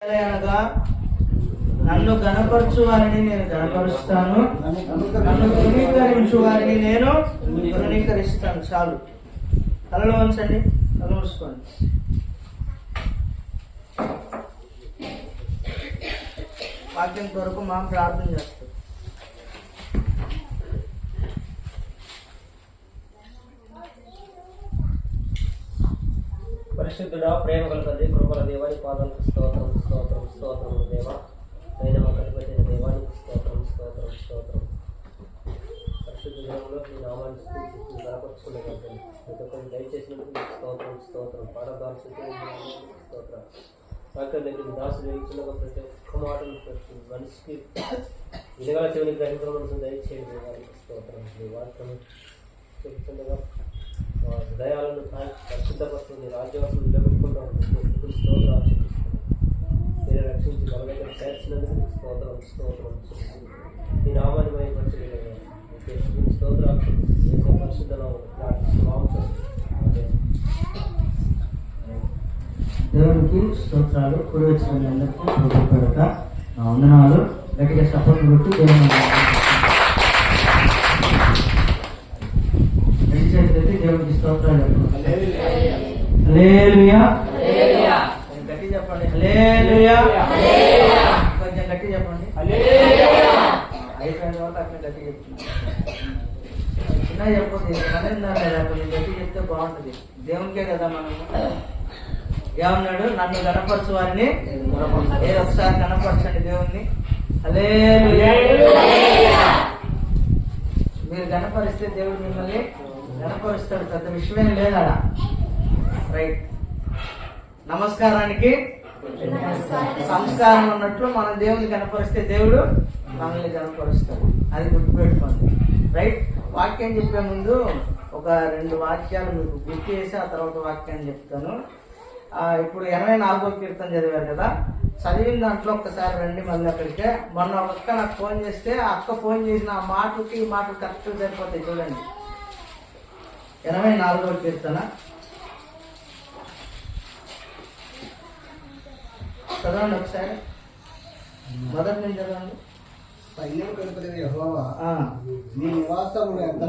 అనగా నన్ను గణపరచు వారిని నేను గణపరుస్తాను, నన్ను తృణీకరించు వారిని నేను తృణీకరిస్తాను. చాలు, తలలో ఉంచండి, తల మూసుకోండి. వాక్యం కొరకు మా ప్రార్థన చేస్తాం. పరిశుద్ధుడా, ప్రేమ కలగది, కృపల దేవాని పాదాలకు స్తోత్రం స్తోత్రం స్తోత్రం. దేవా అయిన మా కలిపైన దేవానికి స్తోత్రం స్తోత్రం స్తోత్రం. పరిశుద్ధ దేవంలో మీ నామాన్ని బలపరుచుకునే ప్రతి ఒక్కరిని దయచేసినందుకు స్తోత్రం స్తోత్రం. పాడదాసు స్తోత్రం. వాక్యం దగ్గర దాసు వేయించిన ప్రతి ఒక్క మాటను మనిషికి వినగల చెవిని గ్రహించడం దయచేయండి. దేవానికి స్తోత్రం. ఈ వాక్యం చెప్తుండగా హృదయాలను పరిశుద్ధపరుస్తుంది, రాజ్యవాసం నిలబెట్టుకుంటాం. స్తోత్రాలు మీరు రక్షించి మన దగ్గర చేర్చినందుకు స్తోత్రం స్తోత్రం. ఈ నామాన్ని మహిమపరచగలిగిన స్తోత్రాలు పరిశుద్ధనామం దేవునికి స్తోత్రాలు. కూడి వచ్చిన అందరికీ నా వందనాలు. గట్టిగా సపోర్ట్ కొట్టి దేవుని దేవునికి స్తోత్రాలు. హల్లెలూయా, గట్టి చెప్పండి. హల్లెలూయా, కొంచెం గట్టి చెప్పండి. అయిపోయిన తర్వాత అట్లా గట్టి చెప్తున్నా. చిన్న చెప్పండి, లేదా కొంచెం గట్టి చెప్తే బాగుంటుంది. దేవునికే కదా మనము. ఏమన్నాడు? నన్ను గణపరచు వారిని ఏదో ఒకసారి గణపరచండి దేవుణ్ణి. హల్లెలూయా. మీరు గణపరిస్తే దేవుడు మిమ్మల్ని గణపరుస్తాడు. పెద్ద విషయమేం లేదా? రైట్. నమస్కారానికి సంస్కారం ఉన్నట్లు మనం దేవుని గణపరిస్తే దేవుడు మనల్ని గణపరుస్తాడు. అది గుర్తుపెట్టుకోండి. రైట్. వాక్యం చెప్పే ముందు ఒక 2 వాక్యాలు మీకు గుర్తు చేసి ఆ తర్వాత వాక్యాన్ని చెప్తాను. ఇప్పుడు 84వ కీర్తన చదివారు కదా, చదివిన దాంట్లో ఒక్కసారి రండి మళ్ళీ అక్కడికే. మొన్న ఒక అక్క నాకు ఫోన్ చేస్తే ఆ అక్క ఫోన్ చేసిన ఆ మాటలకి ఈ మాటలు కరెక్ట్ సరిపోతాయి. చూడండి, 84వ కీర్తన చదవండి ఒకసారి. మొదటి నుంచి చదవండి.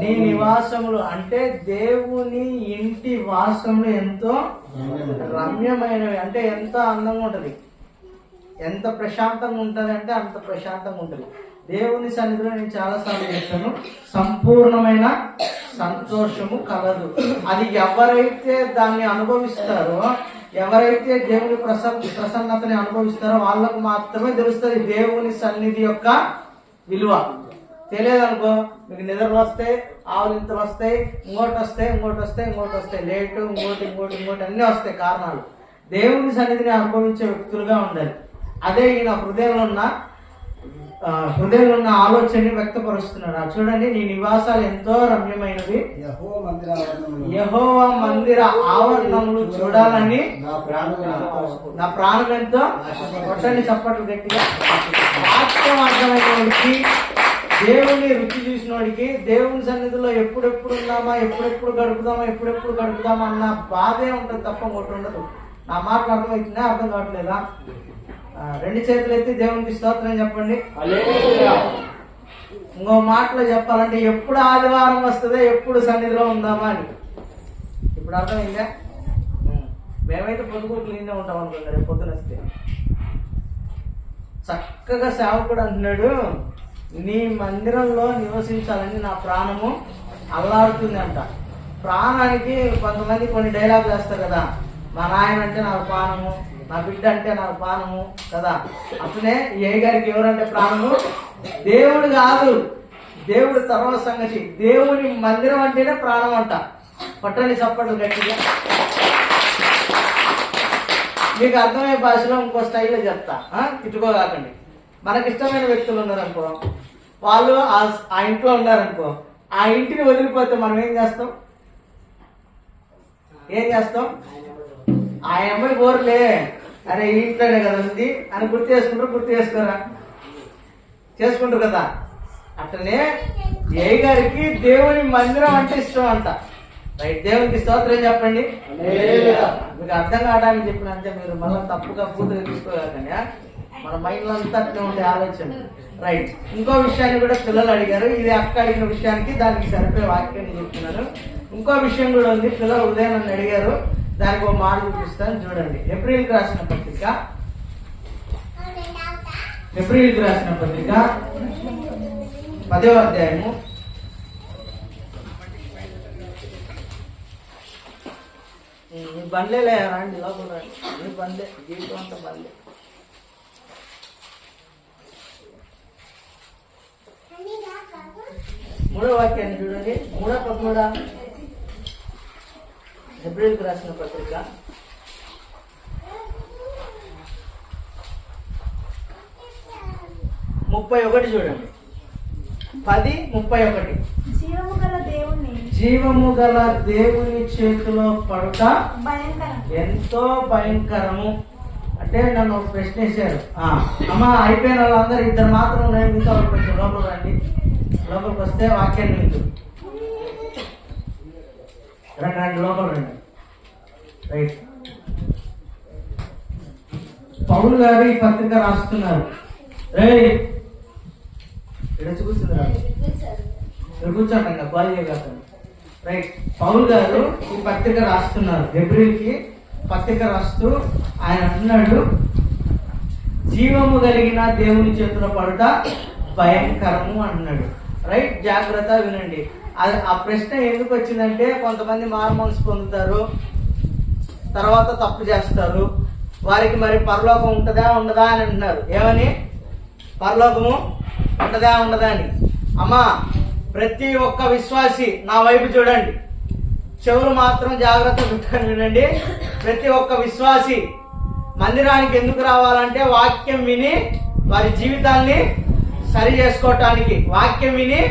నీ నివాసములు అంటే దేవుని ఇంటి వాసములు ఎంతో రమ్యమైనవి. అంటే ఎంతో అందంగా ఉంటది, ఎంత ప్రశాంతంగా ఉంటది అంటే అంత ప్రశాంతంగా ఉంటది. దేవుని సన్నిధిలో నేను చాలాసార్లు చెప్పాను, సంపూర్ణమైన సంతోషము కలదు. అది ఎవరైతే దాన్ని అనుభవిస్తారో, ఎవరైతే దేవుని ప్రసన్నతని అనుభవిస్తారో వాళ్ళకు మాత్రమే తెలుస్తుంది దేవుని సన్నిధి యొక్క విలువ. తెలియదనుకో, మీకు నిద్రలు వస్తాయి, ఆవులింతలు వస్తాయి, ఇంకోటి వస్తాయి, లేటు, ఇంకోటి అన్నీ వస్తాయి కారణాలు. దేవుని సన్నిధిని అనుభవించే వ్యక్తులుగా ఉండాలి. అదే ఈయన హృదయంలో ఉన్న ఆలోచనని వ్యక్తపరుస్తున్నాడు. చూడండి, నీ నివాసాలు ఎంతో రమ్యమైనవి, యెహోవా మందిర ఆవరణములు చూడాలని నా ప్రాణం ఎంతో. కొట్టండి చప్పట్లు గట్టిగా. వాస్తవం అర్థమైనవాడికి, దేవుని రుచి చూసిన వాడికి, దేవుని సన్నిధిలో ఎప్పుడెప్పుడు ఉన్నామా, ఎప్పుడెప్పుడు గడుపుదామా అన్న బాధే ఉంటుంది తప్ప ఒకటి ఉండదు. నా మాటలు అర్థమవుతుందా? అర్థం కావట్లేదా? 2 చేతులు ఎత్తి దేవునికి స్తోత్రం చెప్పండి. ఇంకో మాటలో చెప్పాలంటే ఎప్పుడు ఆదివారం వస్తుందో, ఎప్పుడు సన్నిధిలో ఉందామా అని. ఇప్పుడు అర్థమైందా? మేమైతే పొద్దుగూకులు నిన్నే ఉంటాం అనుకుంటా. రేపు పొద్దున వస్తే చక్కగా సేవకుడు అంటున్నాడు, నీ మందిరంలో నివసించాలని నా ప్రాణము అల్లాడుతుంది అంట. ప్రాణానికి కొంతమంది కొన్ని డైలాగ్ వేస్తారు కదా, మా నాయన అంటే నాకు ప్రాణము, నా బిడ్డ అంటే నాకు ప్రాణము కదా. అట్లనే ఏ గారికి ఎవరంటే ప్రాణము? దేవుడు కాదు, దేవుడు తర్వాత సంగతి. దేవుని మందిరం అంటేనే ప్రాణం అంట. పట్టని చప్పట్లు గట్టిగా. మీకు అర్థమయ్యే భాషలో ఇంకో స్టైల్లో చెప్తా, తిట్టుకోకండి. మనకి ఇష్టమైన వ్యక్తులు ఉన్నారనుకో, వాళ్ళు ఆ ఇంట్లో ఉన్నారనుకో, ఆ ఇంటిని వదిలిపోతే మనం ఏం చేస్తాం? ఆ అమ్మాయి కోరలే, అరే ఈ ఇంట్లోనే కదా ఉంది అని గుర్తు చేసుకుంటారు కదా. అట్లనే ఏ గారికి దేవుని మందిరం అంటే ఇష్టం అంట. రైట్, దేవునికి స్తోత్రం చెప్పండి. మీకు అర్థం కావడానికి చెప్పిన అంతే, మీరు మళ్ళీ తప్పుగా పూర్తిగా తీసుకోగలండి. మన మైండ్ అంతా అట్లే ఉండే ఆలోచన. రైట్, ఇంకో విషయాన్ని కూడా పిల్లలు అడిగారు. ఇది అక్క అడిగిన విషయానికి దానికి సరిపోయే వాక్యాన్ని చెప్తున్నాను. ఇంకో విషయం కూడా ఉంది, పిల్లలు ఉదయం నన్ను అడిగారు, దానికి ఒక మాట చూపిస్తాను చూడండి. ఏప్రిల్కి రాసిన పత్రిక 10వ అధ్యాయము 3వ బండ్లే రండి, లోపల రండి. ఈ బండ్లే, జీవితం అంతా బండ్లే. 3వ వాక్యాన్ని చూడండి. 3:13 ఏప్రిల్కి రాసిన పత్రిక 31 చూడండి. 10:31 జీవము గల దేవుని చేతిలో పడుట ఎంతో భయంకరము. అంటే నన్ను ఒక ప్రశ్న వేశారు, అమ్మా అయిపోయిన వాళ్ళందరూ ఇద్దరు మాత్రం నేను మీతో కొంచెం లోపల రండి. లోపలికి వస్తే వాక్యాన్ని వింటూ రండి, లోపల రండి. రైట్, పౌలు గారు ఈ పత్రిక రాస్తున్నారు. కూర్చోండి, కాల్ చేయగలుగుతాను. రైట్, పౌలు గారు ఈ పత్రిక రాస్తున్నారు. ఏప్రిల్కి పత్రిక రాస్తూ ఆయన అంటున్నాడు, జీవము కలిగిన దేవుని చేతిలో పడుట భయంకరము అంటున్నాడు. రైట్, జాగ్రత్త వినండి. ఆ ప్రశ్న ఎందుకు వచ్చిందంటే, కొంతమంది మారు మనసు పొందుతారు, తర్వాత తప్పు చేస్తారు. వారికి మరి పరలోకం ఉంటుందా ఉండదా అని అంటున్నారు. ఏమని? పరలోకము ఉంటుందా ఉండదా అని. అమ్మా, ప్రతి ఒక్క విశ్వాసి నా వైపు చూడండి, చెవులు మాత్రం జాగ్రత్త పెట్టుకొని వినండి. ప్రతి ఒక్క విశ్వాసి మందిరానికి ఎందుకు రావాలంటే వాక్యం విని వారి జీవితాల్ని సరి చేసుకోవటానికి. వాక్యం విని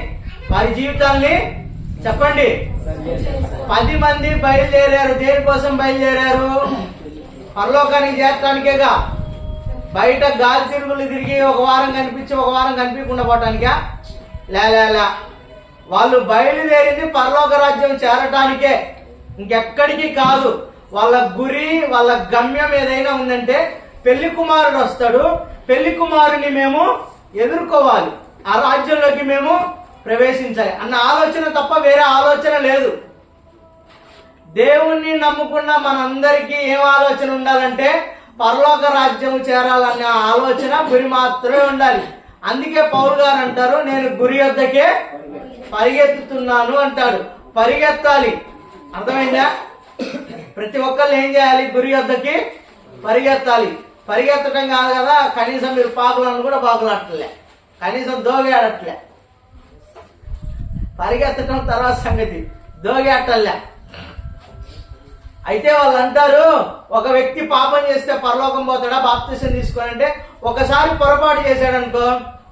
వారి జీవితాల్ని చెప్పండి. 10 మంది బయలుదేరారు. దేనికోసం బయలుదేరారు? పరలోకానికి చేరటానికేగా. బయట గాలి తిరుగులు తిరిగి ఒక వారం కనిపించి ఒక వారం కనిపించకుండా పోవటానికా? లే, వాళ్ళు బయలుదేరింది పరలోక రాజ్యం చేరటానికే, ఇంకెక్కడికి కాదు. వాళ్ళ గురి, వాళ్ళ గమ్యం ఏదైనా ఉందంటే పెళ్లి కుమారుడు వస్తాడు, పెళ్లి కుమారుని మేము ఎదుర్కోవాలి, ఆ రాజ్యంలోకి మేము ప్రవేశించాలి అన్న ఆలోచన తప్ప వేరే ఆలోచన లేదు. దేవుణ్ణి నమ్ముకున్న మనందరికీ ఏం ఆలోచన ఉండాలంటే పరలోక రాజ్యం చేరాలనే ఆలోచన, గురి మాత్రమే ఉండాలి. అందుకే పౌలు గారు అంటారు, నేను గురి వద్దకే పరిగెత్తుతున్నాను అంటాడు. పరిగెత్తాలి, అర్థమైందా? ప్రతి ఒక్కళ్ళు ఏం చేయాలి? గురి వద్దకి పరిగెత్తాలి. పరిగెత్తడం కాదు కదా, కనీసం మీరు పాకులను కూడా పాకులాడట్లే, కనీసం దోగేడట్లే. పరిగెత్తడం తర్వాత సంగతి, దోగేటలే. అయితే వాళ్ళు అంటారు, ఒక వ్యక్తి పాపం చేస్తే పరలోకం పోతాడా బాప్తిసం తీసుకోనంటే, ఒకసారి పొరపాటు చేశాడనుకో,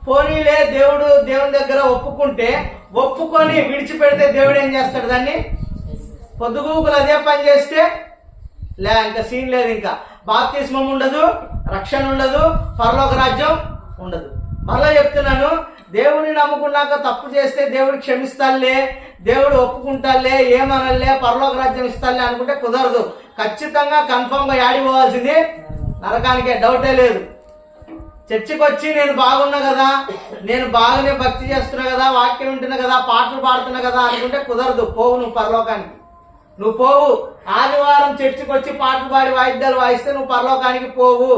పోనీలే దేవుని దగ్గర ఒప్పుకొని విడిచిపెడితే దేవుడు ఏం చేస్తాడు? దాన్ని పొద్దుగూకులు అదే పని చేస్తే ఇంకా సీన్ లేదు. ఇంకా బాప్తిస్మం ఉండదు, రక్షణ ఉండదు, పరలోక రాజ్యం ఉండదు. మళ్ళా చెప్తున్నాను, దేవుడిని నమ్ముకున్నాక తప్పు చేస్తే దేవుడు క్షమిస్తాలే, దేవుడు ఒప్పుకుంటాలే, ఏమనలే, పరలోక రాజ్యం ఇస్తాలే అనుకుంటే కుదరదు. ఖచ్చితంగా కన్ఫర్మ్ గా ఆడిపోవాల్సింది నరకానికే, డౌటే లేదు. చర్చికి వచ్చి నేను బాగున్నా కదా, నేను బాగానే భక్తి చేస్తున్నా కదా, వాక్యం వింటున్నా కదా, పాటలు పాడుతున్నా కదా అనుకుంటే కుదరదు. పోవు నువ్వు పరలోకానికి, నువ్వు పోవు. ఆదివారం చర్చికి వచ్చి పాటలు పాడి వాయిద్యాలు వాయిస్తే నువ్వు పరలోకానికి పోవు.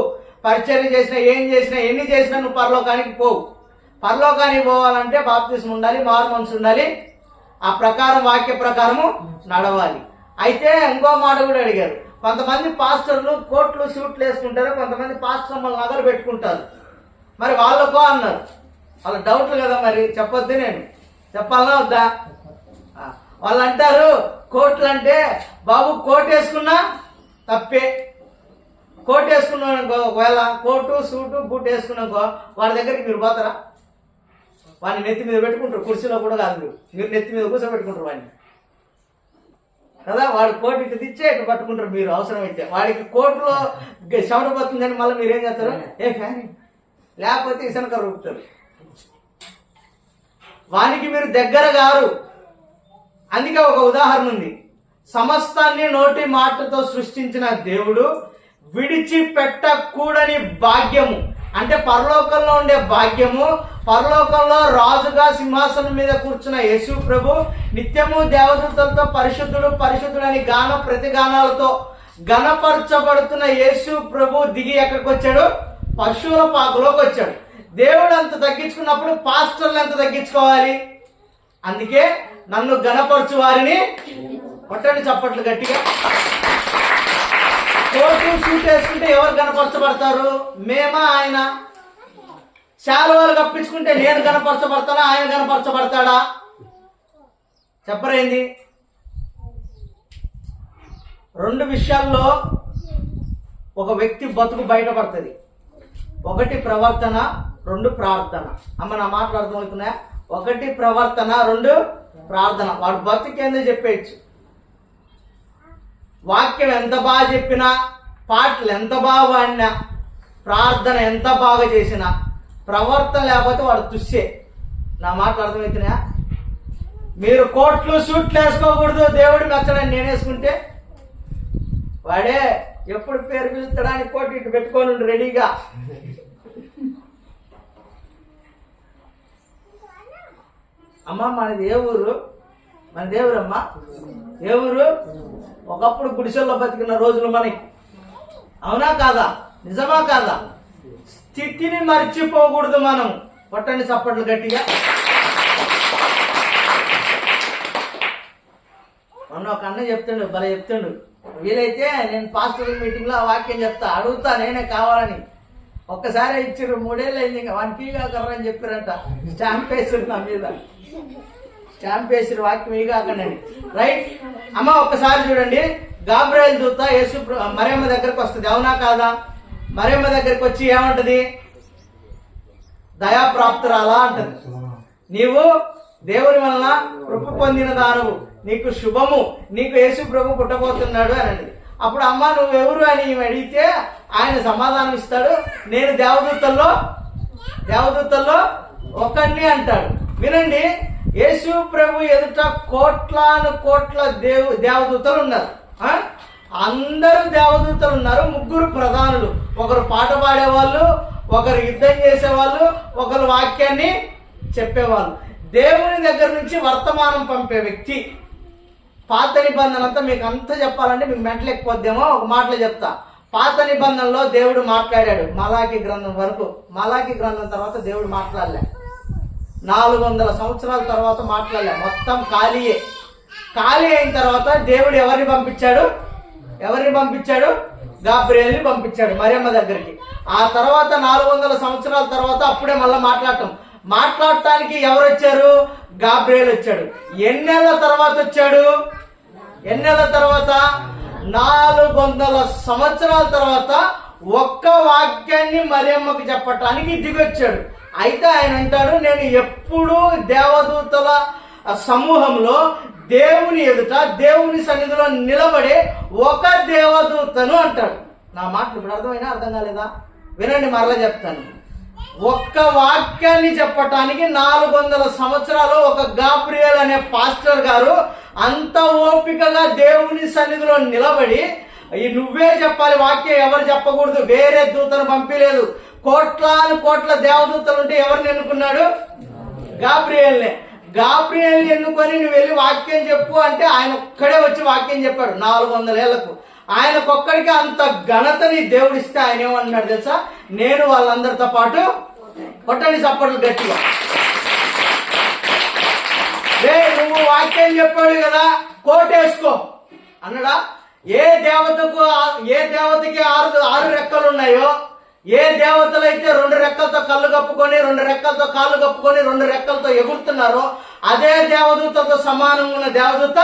పరిచర్య చేసినా, ఏం చేసినా, ఎన్ని చేసినా నువ్వు పరలోకానికి పోవు. పరలోకానికి పోవాలంటే బాప్తిస్మం ఉండాలి, మారు మనసు ఉండాలి, ఆ ప్రకారం వాక్య ప్రకారము నడవాలి. అయితే ఇంకో మాట కూడా అడిగారు, కొంతమంది పాస్టర్లు కోట్లు సూట్లు వేసుకుంటారు, కొంతమంది పాస్టర్ నగలు పెట్టుకుంటారు. మరి వాళ్ళకో అన్నారు, వాళ్ళ డౌట్లు కదా, మరి చెప్పొద్దు, నేను చెప్పాలా వద్దా? వాళ్ళు అంటారు, కోట్లు అంటే బాబు కోట్ వేసుకున్నా తప్పే. కోట్ వేసుకున్నానుకో, ఒకవేళ కోటు సూటు బూట్ వేసుకున్నాకో వాడి దగ్గరికి మీరు పోతారా? వాడిని నెత్తి మీద పెట్టుకుంటారు, కుర్చీలో కూడా కాదు, మీరు నెత్తి మీద కూర్చోబెట్టుకుంటారు వాడిని కదా. వాడు కోటు ఇటు తెచ్చే ఇటు పట్టుకుంటారు మీరు, అవసరమైతే. వాడికి కోటులో చెమట పోతుందని మళ్ళీ మీరు ఏం చేస్తారు? ఏ ఫ్యాన్ లేకపోతే ఇసనక రూపుతారు. వానికి మీరు దగ్గర గారు. అందుకే ఒక ఉదాహరణ ఉంది, సమస్తాన్ని నోటి మాటతో సృష్టించిన దేవుడు విడిచిపెట్టకూడని భాగ్యము, అంటే పరలోకంలో ఉండే భాగ్యము, పరలోకంలో రాజుగా సింహాసనం మీద కూర్చున్న యేసు ప్రభు నిత్యము దేవదూతలతో పరిశుద్ధుడు పరిశుద్ధుడు అని ప్రతిగానాలతో గణపరచబడుతున్న యేసు ప్రభు దిగి ఎక్కడికి వచ్చాడు? పశువుల పాకలోకి వచ్చాడు. దేవుడు అంత తగ్గించుకున్నప్పుడు పాస్టర్లు ఎంత తగ్గించుకోవాలి? అందుకే నన్ను గణపరచు వారిని కొట్టండి చప్పట్లు గట్టిగా. కోటు సూట్ వేసుకుంటే ఎవరు గణపరచబడతారు? మేమా ఆయన? శాలువాలు కప్పించుకుంటే నేను గణపరచబడతానా, ఆయన గణపరచబడతాడా? చెప్పరేంది? రెండు విషయాల్లో ఒక వ్యక్తి బతుకు బయటపడుతుంది. ఒకటి ప్రవర్తన, రెండు ప్రార్థన. అమ్మ నా మాటలు అర్థమవుతున్నాయా? ఒకటి ప్రవర్తన, రెండు ప్రార్థన. వాడు బతుకేందో చెప్పేయచ్చు. వాక్యం ఎంత బాగా చెప్పినా, పాటలు ఎంత బాగా పాడినా, ప్రార్థన ఎంత బాగా చేసినా, ప్రవర్తన లేకపోతే వాడు తుస్సే. నా మాటలు అర్థమవుతున్నాయా? మీరు కోట్లు సూట్లు వేసుకోకూడదు, దేవుడు మెచ్చడని నేను వేసుకుంటే వాడే ఎప్పుడు పేరు పిలుస్తాడానికి కోటి ఇటు పెట్టుకొని రెడీగా. అమ్మ మనది ఏ ఊరు? మన దేవురమ్మా ఏ ఊరు? ఒకప్పుడు గుడిసెల్లో బతికిన రోజులు మనకి. అవునా కాదా? నిజమా కాదా? స్థితిని మర్చిపోకూడదు మనం. కొట్టండి చప్పట్లు గట్టిగా. మొన్న ఒక అన్న చెప్తుండు, భలే చెప్తుండు. వీలైతే నేను పాస్టర్ మీటింగ్ లో ఆ వాక్యం చెప్తా, అడుగుతా నేనే కావాలని. ఒక్కసారి ఇచ్చారు, 3 ఏళ్ళు అయింది, ఇంకా 1 ఫీగా కర్రని చెప్పారంట. స్టాంప్ వేసారు నా మీద, స్టాంప్ వేసారు వాక్యం ఇగాకండి. రైట్ అమ్మ, ఒక్కసారి చూడండి. గాబ్రియెల్ దూత యేసు మరియమ్మ దగ్గరకు వస్తుంది. అవునా కాదా? మరియమ్మ దగ్గరకు వచ్చి ఏమంటది? దయాప్రాప్తురాలా అంటది. నీవు దేవుని వలన కృప పొందిన దానవు, నీకు శుభము, నీకు యేసు ప్రభు పుట్టబోతున్నాడు అని అన్నది. అప్పుడు అమ్మ నువ్వెవరు అని అడిగితే ఆయన సమాధానం ఇస్తాడు, నేను దేవదూతల్లో ఒకడిని అంటాడు. వినండి, యేసు ప్రభు ఎదుట కోట్లాను కోట్ల దేవదూతలు ఉన్నారు. అందరూ దేవదూతలు ఉన్నారు. 3 ప్రధానులు, ఒకరు పాట పాడేవాళ్ళు, ఒకరు యుద్ధం చేసేవాళ్ళు, ఒకరు వాక్యాన్ని చెప్పేవాళ్ళు. దేవుని దగ్గర నుంచి వర్తమానం పంపే వ్యక్తి. పాత నిబంధన అంతా మీకు అంతా చెప్పాలంటే మీకు మెంటలు ఎక్కువద్దేమో, ఒక మాటలో చెప్తా. పాత నిబంధనలో దేవుడు మాట్లాడాడు మలాకి గ్రంథం వరకు. మలాకి గ్రంథం తర్వాత దేవుడు మాట్లాడలే. 400 సంవత్సరాల తర్వాత మాట్లాడలే. మొత్తం ఖాళీ అయిన తర్వాత దేవుడు ఎవరిని పంపించాడు? గాబ్రియల్ని పంపించాడు మరియమ్మ దగ్గరికి. ఆ తర్వాత 400 సంవత్సరాల తర్వాత అప్పుడే మళ్ళీ మాట్లాడటానికి ఎవరు వచ్చారు? గాబ్రియల్ వచ్చాడు. ఎన్నేళ్ల తర్వాత వచ్చాడు? 400 సంవత్సరాల తర్వాత ఒక్క వాక్యాన్ని మరియమ్మకి చెప్పటానికి దిగొచ్చాడు. అయితే ఆయన అంటాడు, నేను ఎప్పుడూ దేవదూతల సమూహంలో దేవుని ఎదుట దేవుని సన్నిధిలో నిలబడే ఒక దేవదూతను అంటాడు. నా మాటలు ఇప్పుడు అర్థం కాలేదా? వినండి, మరలా చెప్తాను. ఒక్క వాక్యాన్ని చెప్పటానికి 400 సంవత్సరాలు ఒక గాబ్రియల్ అనే పాస్టర్ గారు అంత ఓపికగా దేవుని సన్నిధిలో నిలబడి, నువ్వే చెప్పాలి వాక్యం, ఎవరు చెప్పకూడదు, వేరే దూతను పంపిలేదు. కోట్ల దేవదూతలు ఉంటే ఎవరిని ఎన్నుకున్నాడు? గాబ్రియల్ని ఎన్నుకొని నువ్వు వెళ్ళి వాక్యం చెప్పు అంటే ఆయన ఒక్కడే వచ్చి వాక్యం చెప్పాడు 400 ఏళ్లకు. ఆయనకొక్కడికి అంత ఘనతని దేవుడిస్తే ఆయన ఏమన్నాడు తెలుసా? నేను వాళ్ళందరితో పాటు, కొట్టండి చప్పట్లు గట్టిగా, నువ్వు వాక్యం చెప్పాడు కదా కోటేసుకో అన్నాడా? ఏ దేవతకి 6 రెక్కలు ఉన్నాయో, ఏ దేవతలైతే 2 రెక్కలతో కళ్ళు కప్పుకొని 2 రెక్కలతో కాళ్ళు కప్పుకొని 2 రెక్కలతో ఎగురుతున్నారో అదే దేవదూతతో సమానంగా ఉన్న దేవదూత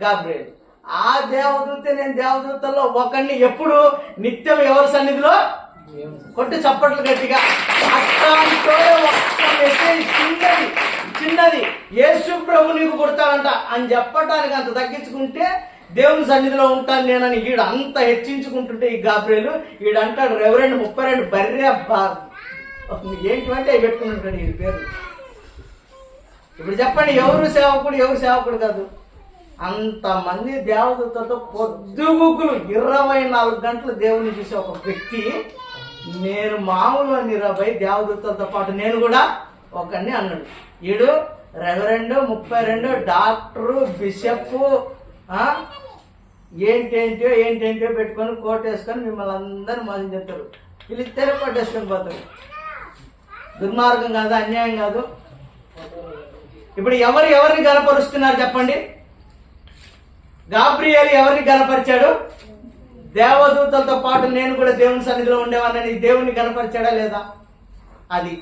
గాబ్రియల్. ఆ దేవదూత నేను దేవదూతల్లో ఒకడిని. ఎప్పుడు? నిత్యం ఎవరి సన్నిధిలో? కొట్టి చప్పట్లు గట్టిగా. అట్లాంటి ఒక్క మెసేజ్ చిన్నది యేసు ప్రభు నీకు పుడతాడంట అని చెప్పటానికి అంత తగ్గించుకుంటే దేవుని సన్నిధిలో ఉంటాను నేనని ఈడు అంత హెచ్చించుకుంటుంటే ఈ గాబ్రియలు ఈడంటాడు రెవరెండ్ 32 బర్రె ఏంటివంటే అవి పెట్టుకుంటాడు ఈ పేరు. ఇప్పుడు చెప్పండి, ఎవరు సేవకుడు కాదు? అంతమంది దేవదూతలతో పొద్దుగుకులు 24 గంటలు దేవుని చూసే ఒక వ్యక్తి, నేను మామూలు 20 దేవదూతలతో పాటు నేను కూడా ఒకరిని అన్నాడు. ఈడు రెవరెండ్ 32 డాక్టరు బిషప్ ఏంటేంటో పెట్టుకొని కోట్ వేసుకొని మిమ్మల్ని అందరూ మోసం చెప్తారు. పిలిస్తే కొట్టేసుకొని పోతాడు. దుర్మార్గం కాదు, అన్యాయం కాదు. ఇప్పుడు ఎవరిని గనపరుస్తున్నారు చెప్పండి? గాబ్రియేలు ఎవరిని గనపరిచాడు? దేవదూతలతో పాటు నేను కూడా దేవుని సన్నిధిలో ఉండేవాడిని దేవుని గనపరిచాడా లేదా? అది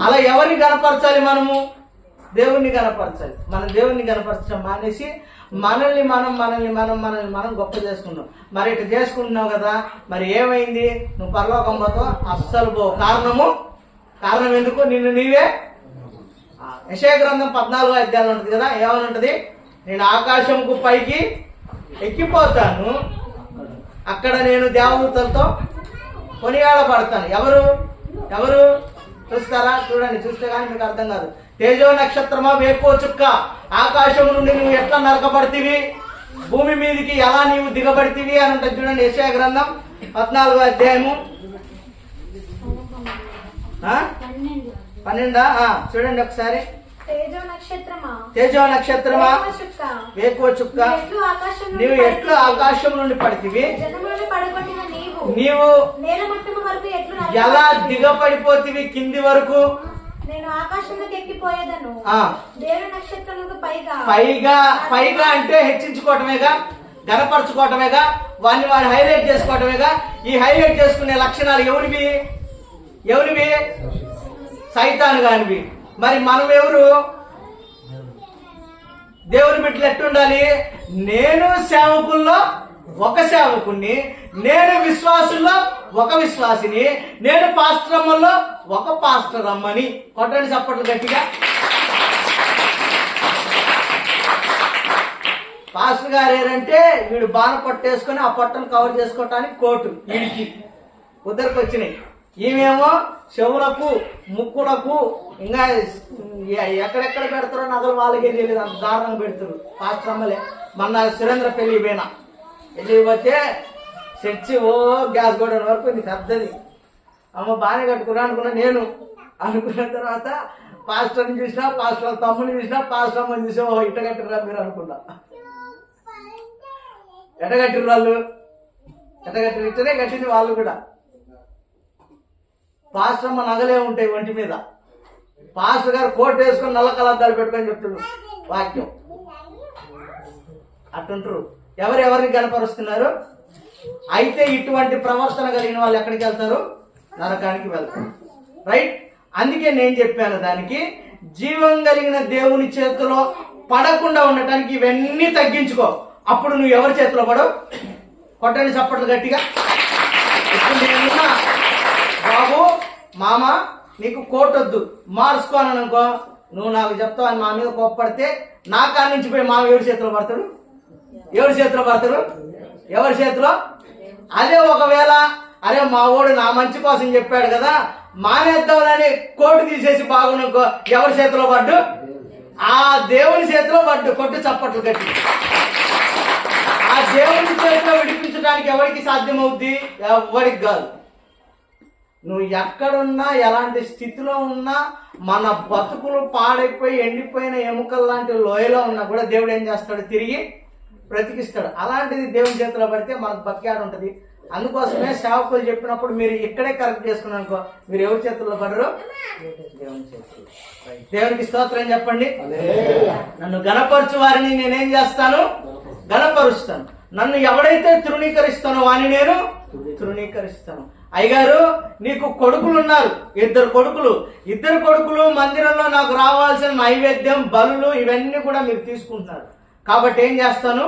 అలా ఎవరిని గనపరచాలి? మనము దేవుణ్ణి గనపరచాలి. మనం దేవుణ్ణి గనపరచడం మానేసి మనల్ని మనం గొప్ప చేసుకున్నాం. మరి ఇట్లా చేసుకుంటున్నావు కదా, మరి ఏమైంది? నువ్వు పరలోకం పోతావు, అస్సలు పో. కారణం ఎందుకు? నిన్ను నీవే. యెషయా గ్రంథం 14వ అధ్యాయం ఉంటుంది కదా, ఏమని ఉంటుంది? నేను ఆకాశంకు పైకి ఎక్కిపోతాను, అక్కడ నేను దేవదూతలతో కొనియాడబడతాను. ఎవరు చూస్తారా? చూడండి, చూస్తే కానీ మీకు అర్థం కాదు. తేజో నక్షత్రమా, వేకో చుక్క, ఆకాశం నుండి నువ్వు ఎట్లా నరకబడితివి, భూమి మీదకి ఎలా నీవు దిగబడితివి అని ఉంటుంది. చూడండి, యెషయా గ్రంథం 14వ అధ్యాయము 12. చూడండి ఒకసారి. తేజో నక్షత్రమా, వేకువ చుక్క, నీవు ఎట్లు ఆకాశం నుండి పడితివి, నీవు ఎలా దిగపడిపోతివి కింది వరకు. నేను ఆకాశంలోకి ఎక్కిపోయేదను. దేవుని నక్షత్రములకు పైగా అంటే హెచ్చించుకోవటమేగా, గనపరచుకోవటమేగా, వాడిని హైలైట్ చేసుకోవటమేగా. ఈ హైలైట్ చేసుకునే లక్షణాలు ఎవరివి? సైతాను గానివి. మరి మనం ఎవరు? దేవుని బిడ్డలు ఎట్టుండాలి? నేను సేవకుల్లో ఒక సేవకుణ్ణి, నేను విశ్వాసుల్లో ఒక విశ్వాసిని, నేను పాస్టర్ అమ్మల్లో ఒక పాస్టర్ అమ్మని. కొట్టండి చప్పట్లు గట్టిగా. పాస్టర్ గారు ఏంటంటే వీడు బాణ పట్టేసుకొని ఆ పొట్టను కవర్ చేసుకోవటానికి కోటు వీడికి ఉద్దరికి వచ్చినాయి. ఈమెమో చెవులకు, ముక్కులకు, ఇంకా ఎక్కడెక్కడ పెడతారో నగలు వాళ్ళకే తెలియదు, అంత దారుణంగా పెడతారు పాస్టర్ అమ్మలే. మొన్న సురేంద్ర పెళ్లి వెళ్ళిపోతే చర్చి గ్యాస్ గోడౌన్ వరకు ఇది పెద్దది. అమ్మ బాగానే కట్టుకున్నా అనుకున్నా. నేను అనుకున్న తర్వాత పాస్టర్ని చూసినా, పాస్టర్ తమ్ముని చూసినా, పాస్టర్ అమ్మని చూసా, ఇట్ట కట్టిర్రా మీరు అనుకున్నా. ఎట్ట కట్టిర్రు వాళ్ళు? ఇట్టనే కట్టింది వాళ్ళు కూడా. పాస్టర్ అమ్మ నగలే ఉంటాయి ఒంటి మీద. పాస్టర్ గారు కోట్ వేసుకొని నల్ల కలద్దాలు పెట్టుకొని చెప్తాడు వాక్యం. అట్టుంటారు. ఎవరిని కనపరుస్తున్నారు? అయితే ఇటువంటి ప్రవర్తన కలిగిన వాళ్ళు ఎక్కడికి వెళ్తారు? నరకానికి వెళ్తారు. రైట్. అందుకే నేను చెప్పాను, దానికి జీవం కలిగిన దేవుని చేతిలో పడకుండా ఉండటానికి ఇవన్నీ తగ్గించుకో. అప్పుడు నువ్వు ఎవరి చేతిలో పడవు? కొట్టండి చప్పట్లు గట్టిగా. ఇప్పుడు నేనున్నా, బాబు మామ నీకు కోట్ వద్దు, మార్చుకోను అనుకో, నువ్వు నాకు చెప్తావు అని మా మీద కోప్పడితే నా కాడి నుంచి పోయి మామ ఎవరి చేతిలో పడతాడు? ఎవరి చేతిలో? అదే ఒకవేళ అరే మా వాడు నా మంచి కోసం చెప్పాడు కదా, మానేద్దామని కోటు తీసేసి బాగునుకో, ఎవరి చేతిలో పడ్డు? ఆ దేవుని చేతిలో పడ్డు. కొట్టు చప్పట్లు గట్టి. ఆ దేవుని చేతిలో విడిపించడానికి ఎవరికి సాధ్యమవుద్ది? ఎవరికి కాదు. నువ్వు ఎక్కడున్నా, ఎలాంటి స్థితిలో ఉన్నా, మన బతుకులు పాడైపోయి ఎండిపోయిన ఎముకలు లాంటి లోయలో ఉన్నా కూడా దేవుడు ఏం చేస్తాడు? తిరిగి బ్రతికిస్తాడు. అలాంటిది దేవుని చేతిలో పడితే మనకు బతికాడు ఉంటుంది. అందుకోసమే సేవకులు చెప్పినప్పుడు మీరు ఇక్కడే కరెక్ట్ చేసుకున్నాను అనుకో, మీరు ఎవరి చేతుల్లో పడరు? దేవుని చేతుల్లో. దేవునికి స్తోత్రం చెప్పండి. నన్ను గణపరచు వారిని నేనేం చేస్తాను? గణపరుస్తాను. నన్ను ఎవడైతే తృణీకరిస్తానో వాని నేను తృణీకరిస్తాను. అయ్యగారు నీకు కొడుకులు ఉన్నారు, 2 కొడుకులు. 2 కొడుకులు మందిరంలో నాకు రావాల్సిన నైవేద్యం, బలులు ఇవన్నీ కూడా మీరు తీసుకుంటున్నారు. కాబట్టి ఏం చేస్తాను?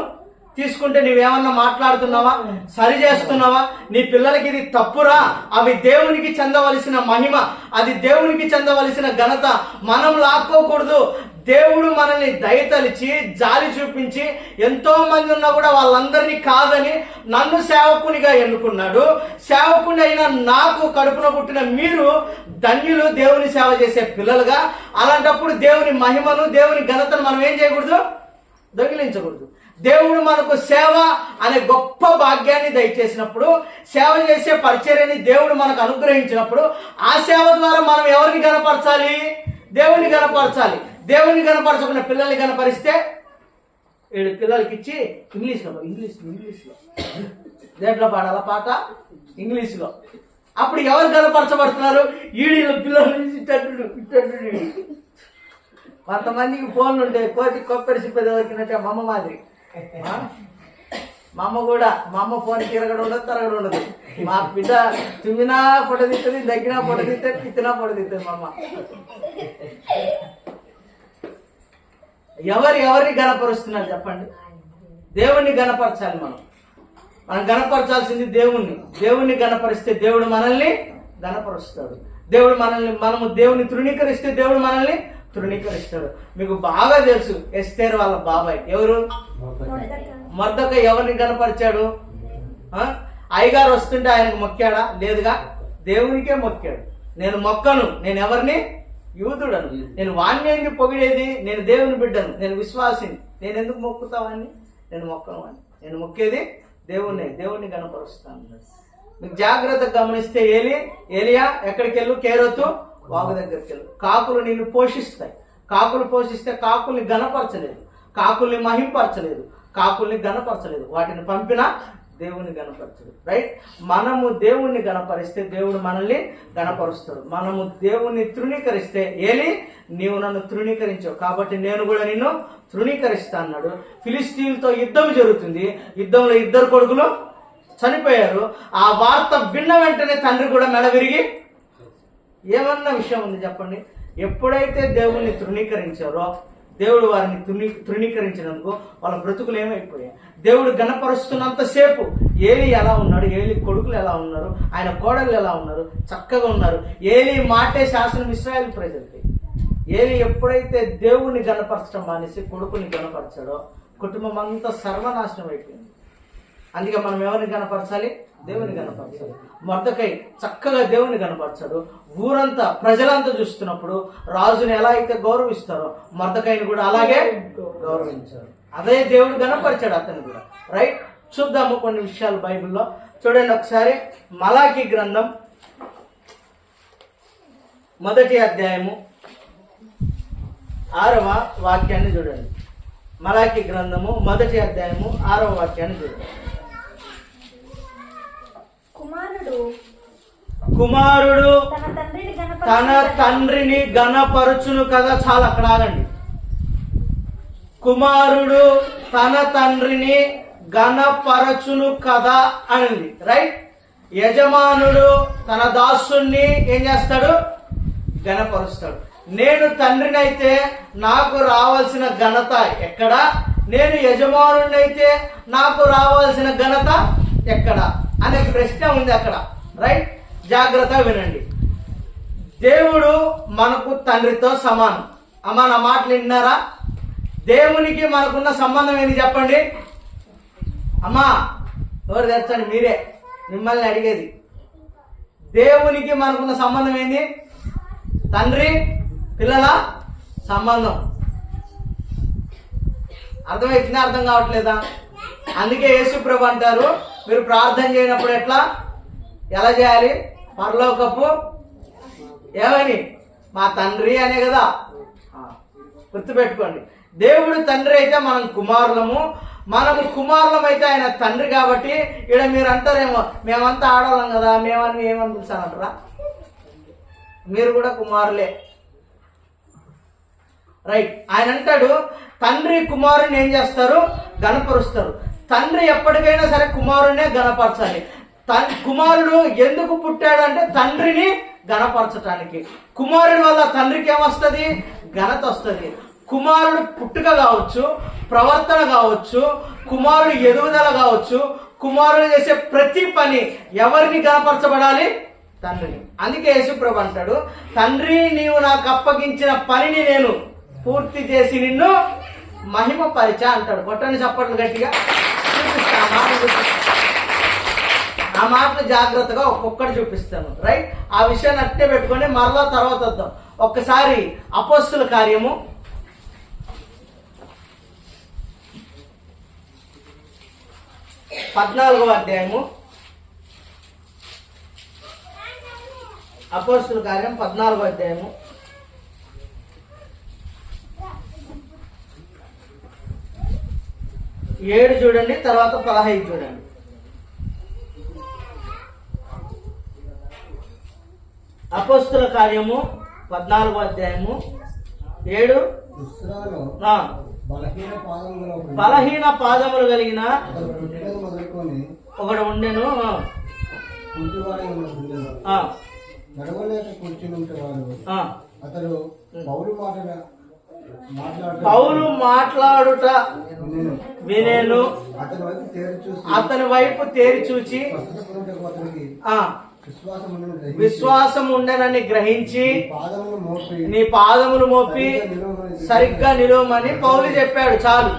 తీసుకుంటే నువ్వేమన్నా మాట్లాడుతున్నావా? సరి చేస్తున్నావా? నీ పిల్లలకి ఇది తప్పురా, అవి దేవునికి చెందవలసిన మహిమ, అది దేవునికి చెందవలసిన ఘనత మనం లాక్కోకూడదు. దేవుడు మనల్ని దయతలిచి జాలి చూపించి ఎంతో మంది ఉన్నా కూడా వాళ్ళందరినీ కాదని నన్ను సేవకునిగా ఎన్నుకున్నాడు. సేవకుని అయిన నాకు కడుపున పుట్టిన మీరు ధన్యులు, దేవుని సేవ చేసే పిల్లలుగా. అలాంటప్పుడు దేవుని మహిమను, దేవుని ఘనతను మనం ఏం చేయకూడదు? దొంగిలించకూడదు. దేవుడు మనకు సేవ అనే గొప్ప భాగ్యాన్ని దయచేసినప్పుడు, సేవ చేసే పరిచర్యని దేవుడు మనకు అనుగ్రహించినప్పుడు, ఆ సేవ ద్వారా మనం ఎవరిని గణపరచాలి? దేవుని గణపరచాలి. దేవుని గణపరచకుండా పిల్లల్ని గణపరిస్తే, 7 పిల్లలకి ఇచ్చి ఇంగ్లీష్లో దేంట్లో పాడాల పాట? ఇంగ్లీష్లో. అప్పుడు ఎవరు గణపరచబడుతున్నారు? ఈడీలో పిల్లలు ఇట్టండు. కొంతమందికి ఫోన్లు ఉంటాయి, కోతి కొబ్బరి సిప్పది దొరికినట్టే మా అమ్మ మాదిరి. మా అమ్మ ఫోన్ తిరగడం ఉండదు, తరగడం ఉండదు. మా బిడ్డ తుమ్మినా పొడ తిస్తుంది, దగ్గినా పొడ తిస్తుంది, తిత్తినా పొడ తిస్తుంది మా అమ్మ. ఎవరిని గణపరుస్తున్నారు చెప్పండి? దేవుణ్ణి గణపరచాలి. మనం గణపరచాల్సింది దేవుణ్ణి గణపరిస్తే దేవుడు మనల్ని గణపరుస్తాడు. మనము దేవుని తృణీకరిస్తే దేవుడు మనల్ని తృణీకరిస్తాడు. మీకు బాగా తెలుసు, ఎస్తేర్ వాళ్ళ బాబాయ్ ఎవరు? మొర్దెకై. ఎవరిని గణపరిచాడు? అయ్యగారు వస్తుంటే ఆయనకు మొక్కాడా? లేదుగా, దేవునికే మొక్కాడు. నేను మొక్కను, నేను ఎవరిని? యూదుడను. నేను వాణ్ణి పొగిడేది, నేను దేవుని బిడ్డను, నేను విశ్వాసిని, నేను ఎందుకు మొక్కుతావాన్ని? నేను మొక్కను అని. నేను మొక్కేది దేవుణ్ణి గణపరుస్తాను. మీకు జాగ్రత్తగా గమనిస్తే ఏలియా ఎక్కడికి వెళ్ళు? కేరోతు వాగు దగ్గరికి వెళ్ళు. కాకులు నిన్ను పోషిస్తాయి. కాకులు పోషిస్తే కాకుల్ని గణపరచలేదు, కాకుల్ని మహింపరచలేదు, కాకుల్ని గణపరచలేదు. వాటిని పంపిన దేవుని గణపరచడు. రైట్? మనము దేవుణ్ణి గణపరిస్తే దేవుడు మనల్ని గణపరుస్తాడు. మనము దేవుణ్ణి తృణీకరిస్తే, నీవు నన్ను తృణీకరించావు కాబట్టి నేను కూడా నిన్ను తృణీకరిస్తా అన్నాడు. ఫిలిస్తీన్లతో యుద్ధం జరుగుతుంది. యుద్ధంలో 2 కొడుకులు చనిపోయారు. ఆ వార్త విన్న వెంటనే తండ్రి కూడా మెడ విరిగి ఏమన్నా విషయం ఉంది చెప్పండి? ఎప్పుడైతే దేవుణ్ణి తృణీకరించారో, దేవుడు వారిని తృణీకరించినందుకు వాళ్ళ బ్రతుకులు ఏమైపోయాయి? దేవుడు గణపరుస్తున్నంతసేపు ఏలీ ఎలా ఉన్నాడు, ఏలీ కొడుకులు ఎలా ఉన్నారు, ఆయన కోడళ్ళు ఎలా ఉన్నారు? చక్కగా ఉన్నారు. ఏలీ మాటే శాసనం ఇశ్రాయేలు ప్రజలకి. ఏలీ ఎప్పుడైతే దేవుణ్ణి గణపరచడం మానేసి కొడుకుని గణపరచాడో కుటుంబం అంతా సర్వనాశనం అయిపోయింది. అందుకే మనం ఎవరిని గణపరచాలి? దేవుని గణపరచాలి. మొర్దెకై చక్కగా దేవుని గణపరచాడు. ఊరంతా ప్రజలంతా చూస్తున్నప్పుడు రాజుని ఎలా అయితే గౌరవిస్తారో మొర్దెకైని కూడా అలాగే గౌరవించారు. అదే దేవుడు గణపరిచాడు అతను కూడా. రైట్? చూద్దాము కొన్ని విషయాలు బైబిల్లో. చూడండి ఒకసారి మలాకి గ్రంథం 1వ అధ్యాయము 6వ వాక్యాన్ని చూడండి. మలాకి గ్రంథము 1వ అధ్యాయము 6వ వాక్యాన్ని చూడండి. కుమారుడు తన తండ్రిని గణపరచును కదా. చాలా, అక్కడ ఆగండి. కుమారుడు తన తండ్రిని గణపరచును కదా అనింది. రైట్? యజమానుడు తన దాసుని ఏం చేస్తాడు? గణపరుస్తాడు. నేను తండ్రిని అయితే నాకు రావాల్సిన ఘనత ఎక్కడ? నేను యజమానుడినైతే నాకు రావాల్సిన ఘనత ఎక్కడ అనే ప్రశ్న ఉంది అక్కడ. రైట్? జాగ్రత్తగా వినండి. దేవుడు మనకు తండ్రితో సమానం. అమ్మా, నా మాటలు విన్నారా? దేవునికి మనకున్న సంబంధం ఏంది చెప్పండి? అమ్మా ఎవరు తెచ్చండి, మీరే, మిమ్మల్ని అడిగేది. దేవునికి మనకున్న సంబంధం ఏంది? తండ్రి పిల్లల సంబంధం. అర్థమవుతుందా? అర్థం కావట్లేదా? అందుకే యేసు ప్రభు అంటారు, మీరు ప్రార్థన చేయనప్పుడు ఎలా చేయాలి? పరలోకపు ఏమని? మా తండ్రి అనే కదా. గుర్తుపెట్టుకోండి. దేవుడు తండ్రి అయితే మనం కుమారులము, మనము కుమారులం అయితే ఆయన తండ్రి. కాబట్టి ఇక్కడ మీరు అంటారేమో, మేమంతా ఆడవాళ్ళం కదా, ఏమని పిలిచానంటారా? మీరు కూడా కుమారులే. రైట్? ఆయన అంటాడు, తండ్రి కుమారుని ఏం చేస్తారు? గణపరుస్తారు. తండ్రి ఎప్పటికైనా సరే కుమారునే గణపరచాలి. కుమారుడు ఎందుకు పుట్టాడు అంటే తండ్రిని గణపరచటానికి. కుమారుడి వల్ల తండ్రికి ఏమొస్తుంది? ఘనత వస్తుంది. కుమారుడు పుట్టుక కావచ్చు, ప్రవర్తన కావచ్చు, కుమారుడు ఎదుగుదల కావచ్చు, కుమారుడు చేసే ప్రతి పని ఎవరిని గణపరచబడాలి? తండ్రిని. అందుకే యేసుప్రభు అంటాడు, తండ్రి నీవు నాకు అప్పగించిన పనిని నేను పూర్తి చేసి నిన్ను మహిమ పరిచా అంటాడు. కొట్టని చప్పట్లు గట్టిగా ఆ మాటలు జాగ్రత్తగా ఒక్కొక్కటి చూపిస్తాను. రైట్? ఆ విషయాన్ని అట్టే పెట్టుకొని మరలా తర్వాత వద్దాం. ఒక్కసారి అపోస్తుల కార్యము 14వ అధ్యాయము, అపోస్తుల కార్యం 14వ అధ్యాయము 7 చూడండి, తర్వాత 15 చూడండి. అపోస్తుల కార్యము 14వ అధ్యాయము 7. బలహీన పాదములు కలిగిన ఒకడు ఉండెను. పౌలు మాట్లాడుట వినేను. అతని వైపు తేరి చూచి విశ్వాసం ఉండనని గ్రహించి నీ పాదములు మోపి సరిగ్గా నిలువమని పౌలు చెప్పాడు. చాలు.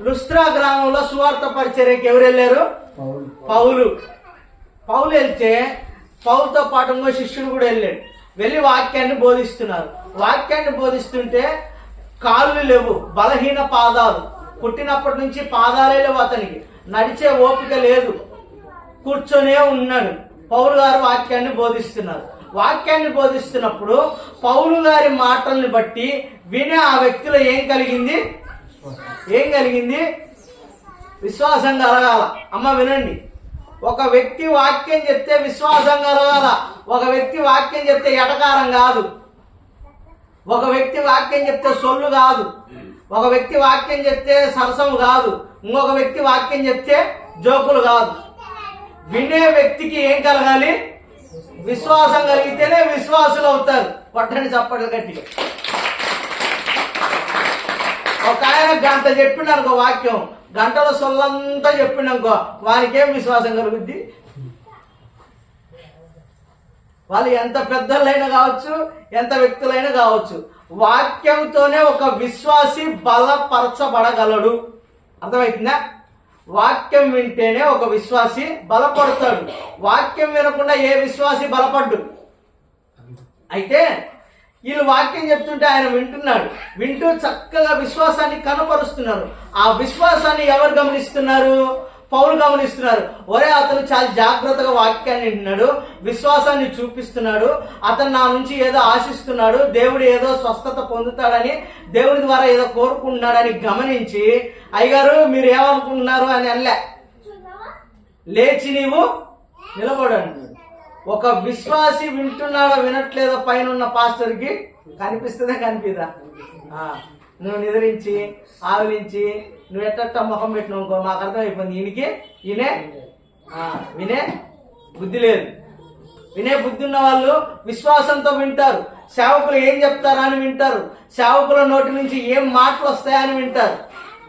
లుస్త్రా గ్రామంలో సువార్త పరిచర్యకి ఎవరు వెళ్ళారు? పౌలు వెళ్తే పౌలుతో పాటు ఇంకో శిష్యుడు కూడా వెళ్ళాడు. వెళ్ళి వాక్యాన్ని బోధిస్తున్నారు. వాక్యాన్ని బోధిస్తుంటే కాళ్ళు లేవు, బలహీన పాదాలు, పుట్టినప్పటి నుంచి పాదాలే లేవు, అతనికి నడిచే ఓపిక లేదు, కూర్చొనే ఉన్నాడు. పౌలు గారు వాక్యాన్ని బోధిస్తున్నారు. వాక్యాన్ని బోధిస్తున్నప్పుడు పౌలు గారి మాటల్ని బట్టి వినే ఆ వ్యక్తిలో ఏం కలిగింది? విశ్వాసం కలగాల. అమ్మ వినండి, ఒక వ్యక్తి వాక్యం చెప్తే విశ్వాసం కలగాల. ఒక వ్యక్తి వాక్యం చెప్తే ఎటకారం కాదు. ఒక వ్యక్తి వాక్యం చెప్తే సొల్లు కాదు. ఒక వ్యక్తి వాక్యం చెప్తే సరసము కాదు. ఇంకొక వ్యక్తి వాక్యం చెప్తే జోకులు కాదు. వినే వ్యక్తికి ఏం కలగాలి? విశ్వాసం కలిగితేనే విశ్వాసులు అవుతారు. కొట్టని చప్పట్లు గట్టిగా. ఒక ఆయన గంట చెప్పినానుకో వాక్యం, గంటలో సొల్లంతా చెప్పినానుకో, వానికేం విశ్వాసం కలుగుద్ది? వాళ్ళు ఎంత పెద్దలైనా కావచ్చు, ఎంత వ్యక్తులైనా కావచ్చు, వాక్యంతోనే ఒక విశ్వాసి బలపరచబడగలడు. అర్థమవుతుందా? వాక్యం వింటేనే ఒక విశ్వాసి బలపడతాడు. వాక్యం వినకుండా ఏ విశ్వాసి బలపడ్డు. అయితే వీళ్ళు వాక్యం చెప్తుంటే ఆయన వింటున్నాడు. వింటూ చక్కగా విశ్వాసాన్ని కనపరుస్తున్నారు. ఆ విశ్వాసాన్ని ఎవరు గమనిస్తున్నారు? పౌలు గమనిస్తున్నారు. ఒరే, అతను చాలా జాగ్రత్తగా వాక్యాన్ని వింటున్నాడు, విశ్వాసాన్ని చూపిస్తున్నాడు, అతను నా నుంచి ఏదో ఆశిస్తున్నాడు, దేవుడు ఏదో స్వస్థత పొందుతాడని, దేవుడి ద్వారా ఏదో కోరుకుంటున్నాడని గమనించి, అయ్యగారు మీరు ఏమనుకుంటున్నారు అని అనలే, లేచి నీవు నిలబడండి. ఒక విశ్వాసి వింటున్నాడో వినట్లేదో పైన ఉన్న పాస్టర్కి కనిపిస్తుందా? కనిపిదా? నువ్వు నిద్రించి ఆవిలించి నువ్వు ఎట్ట ముఖం పెట్టినావు, మాకు అర్థమైపోయింది వినే బుద్ధి లేదు. వినే బుద్ధి ఉన్న వాళ్ళు విశ్వాసంతో వింటారు. సేవకులు ఏం చెప్తారా అని వింటారు. సేవకుల నోటి నుంచి ఏం మాటలు వస్తాయని వింటారు.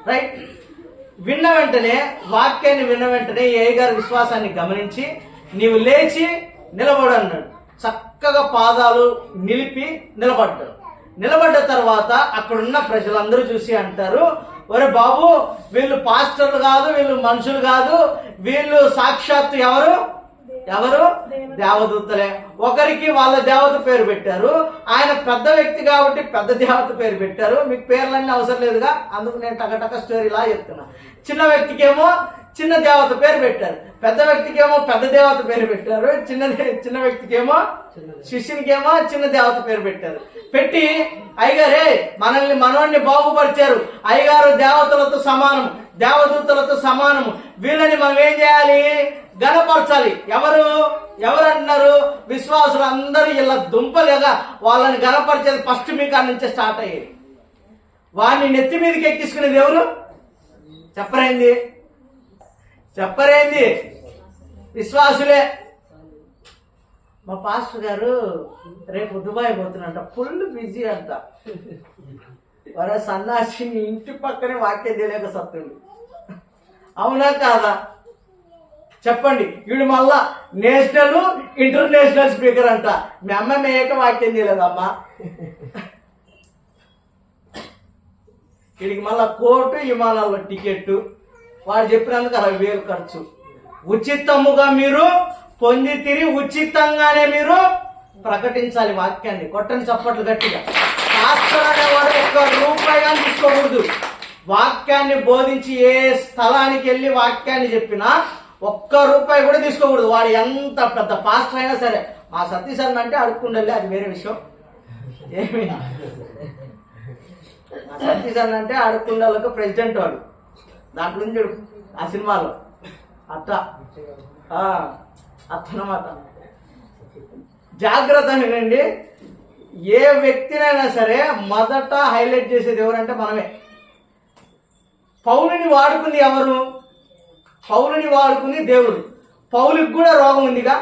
రైట్? విన్న వెంటనే, వాక్యాన్ని విన్న వెంటనే ఏ గారు విశ్వాసాన్ని గమనించి నీవు లేచి నిలబడు అన్నాడు. చక్కగా పాదాలు నిలిపి నిలబడ్డాడు. నిలబడ్డ తర్వాత అక్కడున్న ప్రజలందరూ చూసి అంటారు, ఒరే బాబు, వీళ్ళు పాస్టర్లు కాదు, వీళ్ళు మనుషులు కాదు, వీళ్ళు సాక్షాత్తు ఎవరు దేవదూతలే. ఒకరికి వాళ్ళ దేవత పేరు పెట్టారు. ఆయన పెద్ద వ్యక్తి కాబట్టి పెద్ద దేవత పేరు పెట్టారు. మీకు పేర్లన్నీ అవసరం లేదుగా, అందుకు నేను టకటక స్టోరీలా చెప్తున్నా. చిన్న వ్యక్తికేమో చిన్న దేవత పేరు పెట్టారు, పెద్ద వ్యక్తికేమో పెద్ద దేవత పేరు పెట్టారు, చిన్న వ్యక్తికేమో శిష్యునికేమో చిన్న దేవత పేరు పెట్టారు. పెట్టి అయ్యగారే మనోడిని బాగుపరిచారు, అయ్యగారు దేవతలతో సమానం, దేవదూతలతో సమానము, వీళ్ళని మనం ఏం చేయాలి? గణపరచాలి. ఎవరు అంటున్నారు? విశ్వాసులు అందరూ ఇలా దుంపలేగా వాళ్ళని గణపరిచేది ఫస్ట్ మీ కాడ నుంచే స్టార్ట్ అయ్యేది. వాడిని నెత్తి మీదకి ఎక్కించుకునేది ఎవరు? చెప్పరేంది? విశ్వాసులే. మా పాస్టర్ గారు రేపు దుబాయ్ పోతున్నంట, ఫుల్ బిజీ అంట. వారు సన్నాసి ఇంటి పక్కనే వాక్యం తెలియక సత్తుడు. అవునా కాదా? చెప్పండి. వీడు మళ్ళా నేషనల్ ఇంటర్నేషనల్ స్పీకర్ అంట. మీ అమ్మ మేక వాక్యం తెలియదమ్మా. వీడికి మళ్ళా కోర్టు, విమానాల్లో టికెట్, వాడు చెప్పినందుకు 60,000 ఖర్చు. ఉచితముగా మీరు పొంది తిరిగి ఉచితంగానే మీరు ప్రకటించాలి వాక్యాన్ని. కొట్టని చప్పట్లు గట్టిగా. పాస్టర్ అనేవాడు ఒక్క రూపాయి తీసుకోకూడదు. వాక్యాన్ని బోధించి ఏ స్థలానికి వెళ్ళి వాక్యాన్ని చెప్పినా ₹1 కూడా తీసుకోకూడదు. వాడు ఎంత పెద్ద పాస్టర్ అయినా సరే. మా సతీష్ అన్న అంటే అడుక్కుండాలి, అది వేరే విషయం. ఏమి మా సతీష్ అన్న అంటే అడుక్కుండాలకు ప్రెసిడెంట్ వాడు, దాంట్లో నుంచి ఆ సినిమాలో అట్టనమాట. జాగ్రత్త వినండి. ఏ వ్యక్తినైనా సరే మొదట హైలైట్ చేసేది ఎవరంటే మనమే. పౌలుని వాడుకుంది ఎవరు? పౌలుని వాడుకుంది దేవుడు. పౌలుకి కూడా రోగం ఉందిగా,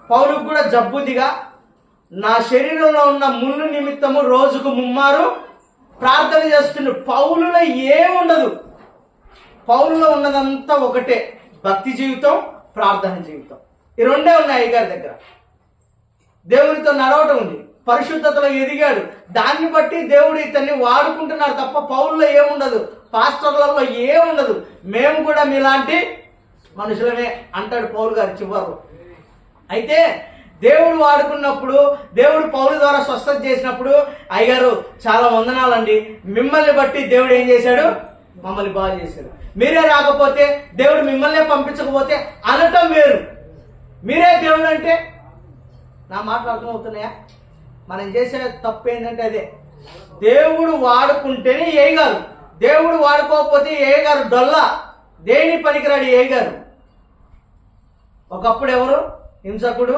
పౌలుకి కూడా జబ్బు ఉందిగా. నా శరీరంలో ఉన్న ముళ్ళు నిమిత్తము రోజుకు 3 మారు ప్రార్థన చేస్తున్నాడు. పౌలులో ఏముండదు, పౌలులో ఉన్నదంతా ఒకటే, భక్తి జీవితం, ప్రార్థన జీవితం. ఈ రెండే ఉన్నాయి అయ్యగారి దగ్గర. దేవునితో నడవటం ఉంది, పరిశుద్ధతలో ఎదిగాడు, దాన్ని బట్టి దేవుడు ఇతన్ని వాడుకుంటున్నాడు తప్ప పౌలులో ఏముండదు, పాస్టర్లలో ఏముండదు. మేము కూడా మీలాంటి మనుషులమే అంటాడు పౌలు గారు చివరిలో. అయితే దేవుడు వాడుకున్నప్పుడు, దేవుడు పౌలు ద్వారా స్వస్థత చేసినప్పుడు, అయ్యగారు చాలా వందనాలండి, మిమ్మల్ని బట్టి దేవుడు ఏం చేశాడు, మమ్మల్ని బాగా చేశాడు. మీరే రాకపోతే, దేవుడు మిమ్మల్నే పంపించకపోతే అనటం వేరు. మీరే దేవుడు అంటే నా మాటలు అర్థమవుతున్నాయా? మనం చేసే తప్పు ఏంటంటే అదే, దేవుడు వాడుకుంటేనే ఏగారు, దేవుడు వాడుకోకపోతే ఏగారు డొల్లా, దేని పనికిరాడు ఏగారు. ఒకప్పుడు ఎవరు? హింసకుడు,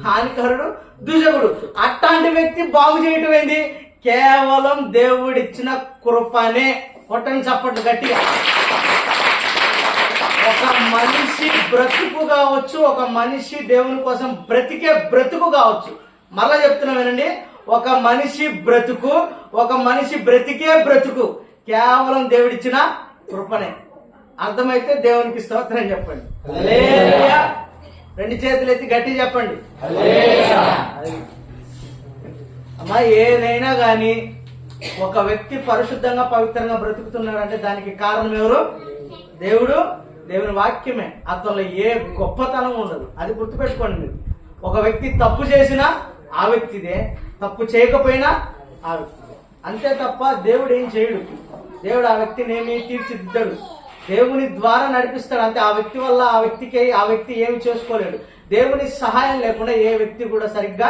హానికరుడు, దూషకుడు. అట్లాంటి వ్యక్తి బాగు చేయటం ఏంది? కేవలం దేవుడిచ్చిన కృపనే. కొట్టని చప్పట్లు గట్టిగా. ఒక మనిషి బ్రతుకు కావచ్చు, ఒక మనిషి దేవుని కోసం బ్రతికే బ్రతుకు కావచ్చు. మరలా చెప్తున్నా వినండి, ఒక మనిషి బ్రతుకు, ఒక మనిషి బ్రతికే బ్రతుకు కేవలం దేవుడిచ్చిన కృపనే. అర్థమైతే దేవునికి స్తోత్రం చెప్పండి. హల్లెలూయా. 2 చేతులు ఎత్తి గట్టి చెప్పండి. హల్లెలూయా. అమ్మా, ఏదైనా కానీ ఒక వ్యక్తి పరిశుద్ధంగా పవిత్రంగా బ్రతుకుతున్నాడంటే దానికి కారణం ఎవరు? దేవుడు, దేవుని వాక్యమే. అతనిలో ఏ గొప్పతనం ఉండదు, అది గుర్తుపెట్టుకోండి మీరు. ఒక వ్యక్తి తప్పు చేసినా ఆ వ్యక్తిదే, తప్పు చేయకపోయినా ఆ వ్యక్తిదే, అంతే తప్ప దేవుడు ఏం చేయడు. దేవుడు ఆ వ్యక్తిని ఏమీ తీర్చిదిద్దాడు, దేవుని ద్వారా నడిపిస్తాడు అంతే. ఆ వ్యక్తి వల్ల ఆ వ్యక్తి ఏమి చేసుకోలేడు. దేవుని సహాయం లేకుండా ఏ వ్యక్తి కూడా సరిగ్గా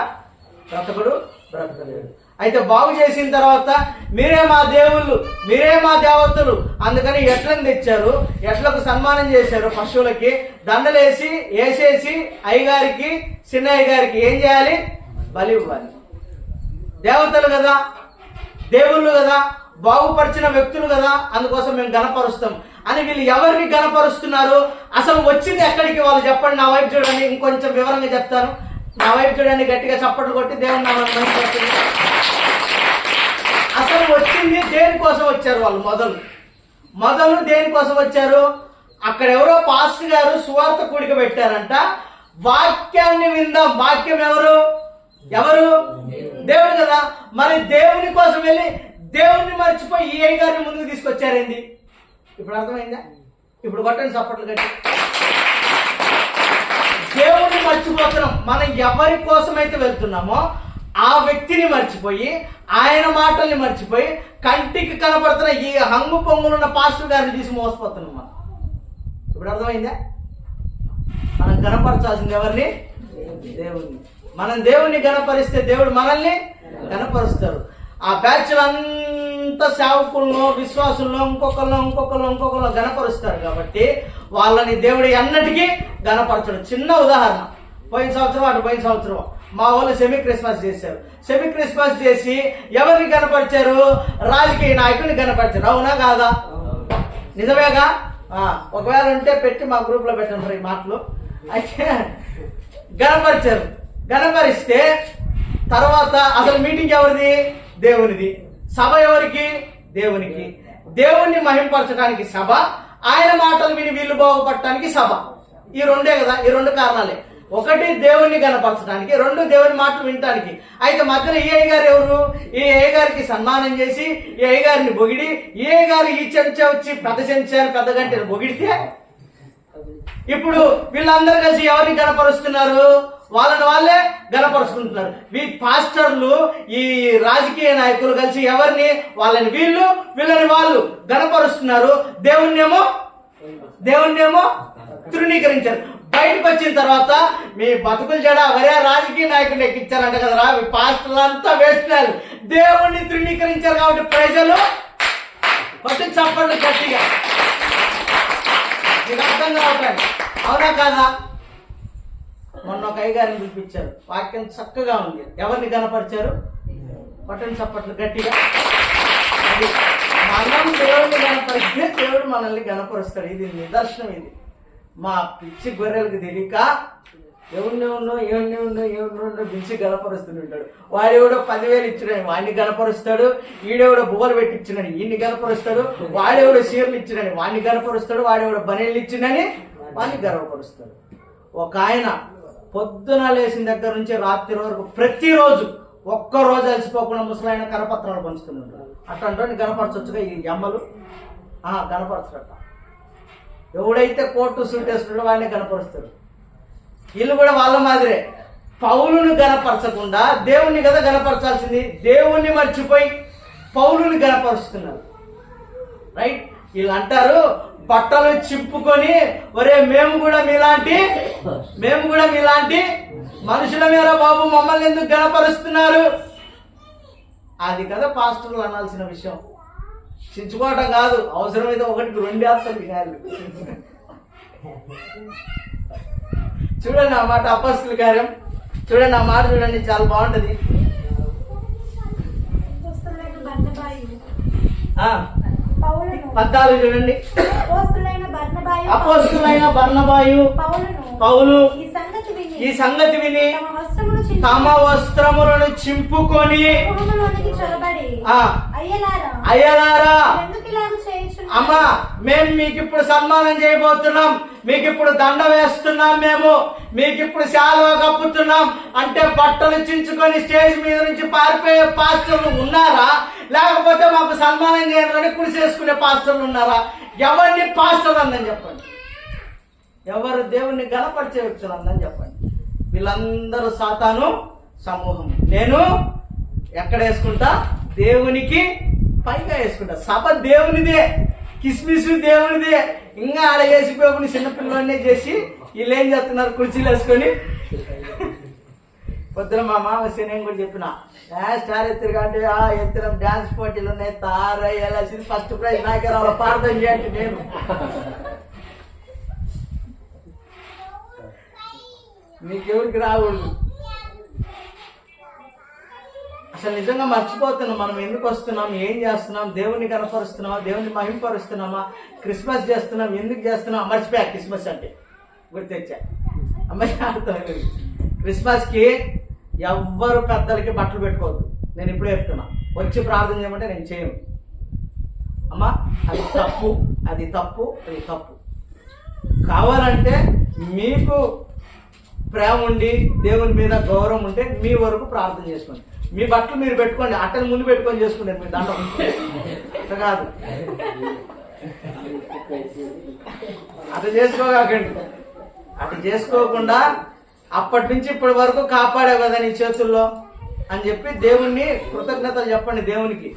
బ్రతకలేడు. అయితే బాగు చేసిన తర్వాత మీరే మా దేవుళ్ళు, మీరే మా దేవతలు, అందుకని ఎట్లను తెచ్చారు, ఎట్లకు సన్మానం చేశారు, పశువులకి దండలేసి వేసేసి అయ్యగారికి, చిన్న అయ్యగారికి ఏం చేయాలి? బలి ఇవ్వాలి. దేవతలు కదా, దేవుళ్ళు కదా, బాగుపరిచిన వ్యక్తులు కదా, అందుకోసం మేము గణపరుస్తాం అని. వీళ్ళు ఎవరిని గణపరుస్తున్నారు? అసలు వచ్చింది ఎక్కడికి? వాళ్ళు చెప్పండి. నా వైపు చూడండి, ఇంకొంచెం వివరంగా చెప్తాను. నా వైపు చూడండి, గట్టిగా చప్పట్లు కొట్టి దేవుని నామాన్ని మహిమపరచండి. అసలు వచ్చింది దేనికోసం వచ్చారు వాళ్ళు? మొదలు దేనికోసం వచ్చారు? అక్కడ ఎవరో పాస్టర్ గారు సువార్త కూడిక పెట్టారంట. వాక్యాన్ని విందాం. వాక్యం ఎవరు? దేవుడు కదా. మరి దేవుని కోసం వెళ్ళి దేవుణ్ణి మర్చిపోయి ఈ అయ్యగారిని ముందుకు తీసుకొచ్చారేంది? ఇప్పుడు అర్థమైందా? ఇప్పుడు కొట్టండి చప్పట్లు కట్టి. దేవుణ్ణి మర్చిపోతున్నాం. మనం ఎవరి కోసమైతే వెళ్తున్నామో ఆ వ్యక్తిని మర్చిపోయి, ఆయన మాటల్ని మర్చిపోయి, కంటికి కనపడుతున్న ఈ హంగు పొంగులున్న పాస్టర్ గారిని తీసి మోసపోతున్నాం మనం. ఇప్పుడు అర్థమైందా? మనం గణపరచాల్సింది ఎవరిని? దేవుణ్ణి. మనం దేవుణ్ణి గణపరిస్తే దేవుడు మనల్ని గణపరుస్తారు. ఆ బ్యాచ్లు అంతా సేవకులను, విశ్వాసులను ఇంకొకళ్ళు గణపరుస్తారు కాబట్టి వాళ్ళని దేవుడు ఎన్నటికీ గణపరచడు. చిన్న ఉదాహరణ, పోయిన సంవత్సరం మా వాళ్ళు సెమీ క్రిస్మస్ చేశారు. సెమీ క్రిస్మస్ చేసి ఎవరిని గణపరిచారు? రాజకీయ నాయకుడిని గణపరిచారు. అవునా కాదా? నిజమేగా? ఒకవేళ ఉంటే పెట్టి మా గ్రూప్ లో పెట్టండి ఈ మాటలు. అయితే గణపరిచారు. గణపరిస్తే తర్వాత అసలు మీటింగ్ ఎవరిది? దేవునిది. సభ ఎవరికి? దేవునికి. దేవుణ్ణి మహింపరచడానికి సభ, ఆయన మాటలు విని వీళ్ళు బాగుపడటానికి సభ. ఈ రెండే కదా, ఈ 2 కారణాలే. ఒకటి దేవుణ్ణి గణపరచడానికి, 2 దేవుని మాటలు వినటానికి. అయితే మధ్యలో ఈ అయ్యగారు ఎవరు? ఈ అయ్యగారికి సన్మానం చేసి, ఈ అయ్యగారిని పొగిడి, ఈ అయ్యగారు ఈ చెంచా వచ్చి పెద్ద గంటను పొగిడితే ఇప్పుడు వీళ్ళందరూ కలిసి ఎవరిని గణపరుస్తున్నారు? వాళ్ళని వాళ్ళే గణపరుచుకుంటున్నారు. ఈ పాస్టర్లు, ఈ రాజకీయ నాయకులు కలిసి ఎవరిని, వాళ్ళని వీళ్ళని వాళ్ళు గణపరుస్తున్నారు. దేవుణ్ణేమో తృణీకరించారు. బయటకు వచ్చిన తర్వాత మీ బతుకులు చెడ వరే రాజకీయ నాయకులు ఎక్కించారంట కదరా, మీ పాస్టర్లు అంతా వేస్తున్నారు. దేవుణ్ణి తృణీకరించారు కాబట్టి ప్రజలు కొట్టి చప్పట్లు గట్టిగా. మీకు అర్థం కావట్లేదు, అవునా కాదా? మొన్న ఒక అయ్యగారిని పిలిపించారు, వాక్యం చక్కగా ఉంది. ఎవరిని కనపరిచారు? పట్టని చప్పట్లు గట్టిగా. మనం దేవుడిని గనపరిస్తే దేవుడు మనల్ని గనపరుస్తాడు. ఇది నిదర్శనం. ఇది మా పిచ్చి గొర్రెలకు తెలియక ఎవరినో పిలిచి గనపరుస్తుంటాడు. వాడెవడో 10,000 ఇచ్చినాడు, వాడిని గనపరుస్తాడు. ఈడెవడో బువ్వలు పెట్టి ఇచ్చినాడు, ఈయన్ని గనపరుస్తాడు. వాడెవడో చీరలు ఇచ్చినాడు, వాడిని గనపరుస్తాడు. వాడెవడో బనీళ్ళు ఇచ్చినని వాడిని గర్వపరుస్తాడు. ఒక ఆయన పొద్దున లేచిన దగ్గర నుంచి రాత్రి వరకు ప్రతిరోజు ఒక్కరోజు అలసిపోకుండా ముసలాయన కరపత్రాలు పంచుతున్నాడు. అట్లాంటి గనపరచొచ్చుగా ఈ అమ్మలు గనపరచట. ఎవడైతే కోర్టు సూట్ వేస్తున్నాడో వాడిని గనపరుస్తాడు. వీళ్ళు కూడా వాళ్ళ మాదిరే పౌలుని గనపరచకుండా దేవుణ్ణి కదా గనపరచాల్సింది. దేవుణ్ణి మర్చిపోయి పౌలుని గనపరుస్తున్నారు. రైట్? వీళ్ళు అంటారు బట్టలు చింపుకొని, ఒరే మేము కూడా మీలాంటి మనుషుల మీద బాబు, మమ్మల్ని ఎందుకు గనపరుస్తున్నారు? అది కదా పాస్టర్లు అనాల్సిన విషయం. చించుకోవటం కాదు, అవసరమైతే 1-2 వేస్తారు వినాలి. చూడండి ఆ మాట, అపొస్తలుల కార్యం చూడండి, ఆ మాట చూడండి, చాలా బాగుంటది. పద్దాలు చూడండి. అపొస్తలులైన బర్నబాయు పౌలు ఈ సంగతి విని తమ వస్త్రములను చింపుకొని, అయ్యలారా అమ్మా, మేము మీకు ఇప్పుడు సన్మానం చేయబోతున్నాం, మీకు ఇప్పుడు దండ వేస్తున్నాం, మేము మీకు ఇప్పుడు శాలువా కప్పుతున్నాం అంటే బట్టలు చించుకొని స్టేజ్ మీద నుంచి పారిపోయే పాస్టర్లు ఉన్నారా? లేకపోతే మాకు సన్మానం చేయాలని కృషి చేసుకునే పాస్టర్లు ఉన్నారా? ఎవరిని పాస్టర్ అందని చెప్పండి. ఎవరు దేవుణ్ణి గణపరిచే వ్యక్తులు అందని చెప్పండి. వీళ్ళందరూ సాతాను సమూహం. నేను ఎక్కడ వేసుకుంటా? దేవునికి పైగా వేసుకుంటా. సభ దేవునిదే, కిస్మిస్ దేవునిదే. ఇంకా ఆడ వేసిపోయి చిన్నపిల్లలనే చేసి వీళ్ళు ఏం చేస్తున్నారు? కుర్చీలు వేసుకొని. పొద్దున మా మామ నేను కూడా చెప్పిన, స్టార్ ఎత్తురు కాబట్టి ఎత్తున డాన్స్ పోటీలు ఉన్నాయి, తారయ్యేసి ఫస్ట్ ప్రైజ్ నాకే రావాలి, ప్రార్థన చేయండి. నేను మీకెవరికి రాకూడదు. అసలు నిజంగా మర్చిపోతున్నాం మనం ఎందుకు వస్తున్నాం, ఏం చేస్తున్నాం, దేవుని కనపరుస్తున్నామా, దేవుని మహింపరుస్తున్నామా, క్రిస్మస్ చేస్తున్నాం, ఎందుకు చేస్తున్నాం? మర్చిపోయా క్రిస్మస్ అంటే, గుర్తొచ్చా. అమ్మాయి అర్థం క్రిస్మస్కి ఎవ్వరు పెద్దలకి బట్టలు పెట్టుకోవద్దు. నేను ఇప్పుడే చెప్తున్నా, వచ్చి ప్రార్థన చేయమంటే నేను చేయను. అమ్మా అది తప్పు, అది తప్పు, అది తప్పు. కావాలంటే మీకు ప్రేమ ఉండి దేవుని మీద గౌరవం ఉంటే మీ వరకు ప్రార్థన చేసుకోండి. మీ బట్టలు మీరు పెట్టుకోండి, అట్టని ముందు పెట్టుకొని చేసుకుంటారు మీ దండం. అట్లా కాదు, అట్లా చేసుకోకండి. అట్లా చేసుకోకుండా అప్పటి నుంచి ఇప్పటి వరకు కాపాడావు కదా నీ చేతుల్లో అని చెప్పి దేవుణ్ణి కృతజ్ఞతలు చెప్పండి దేవునికి.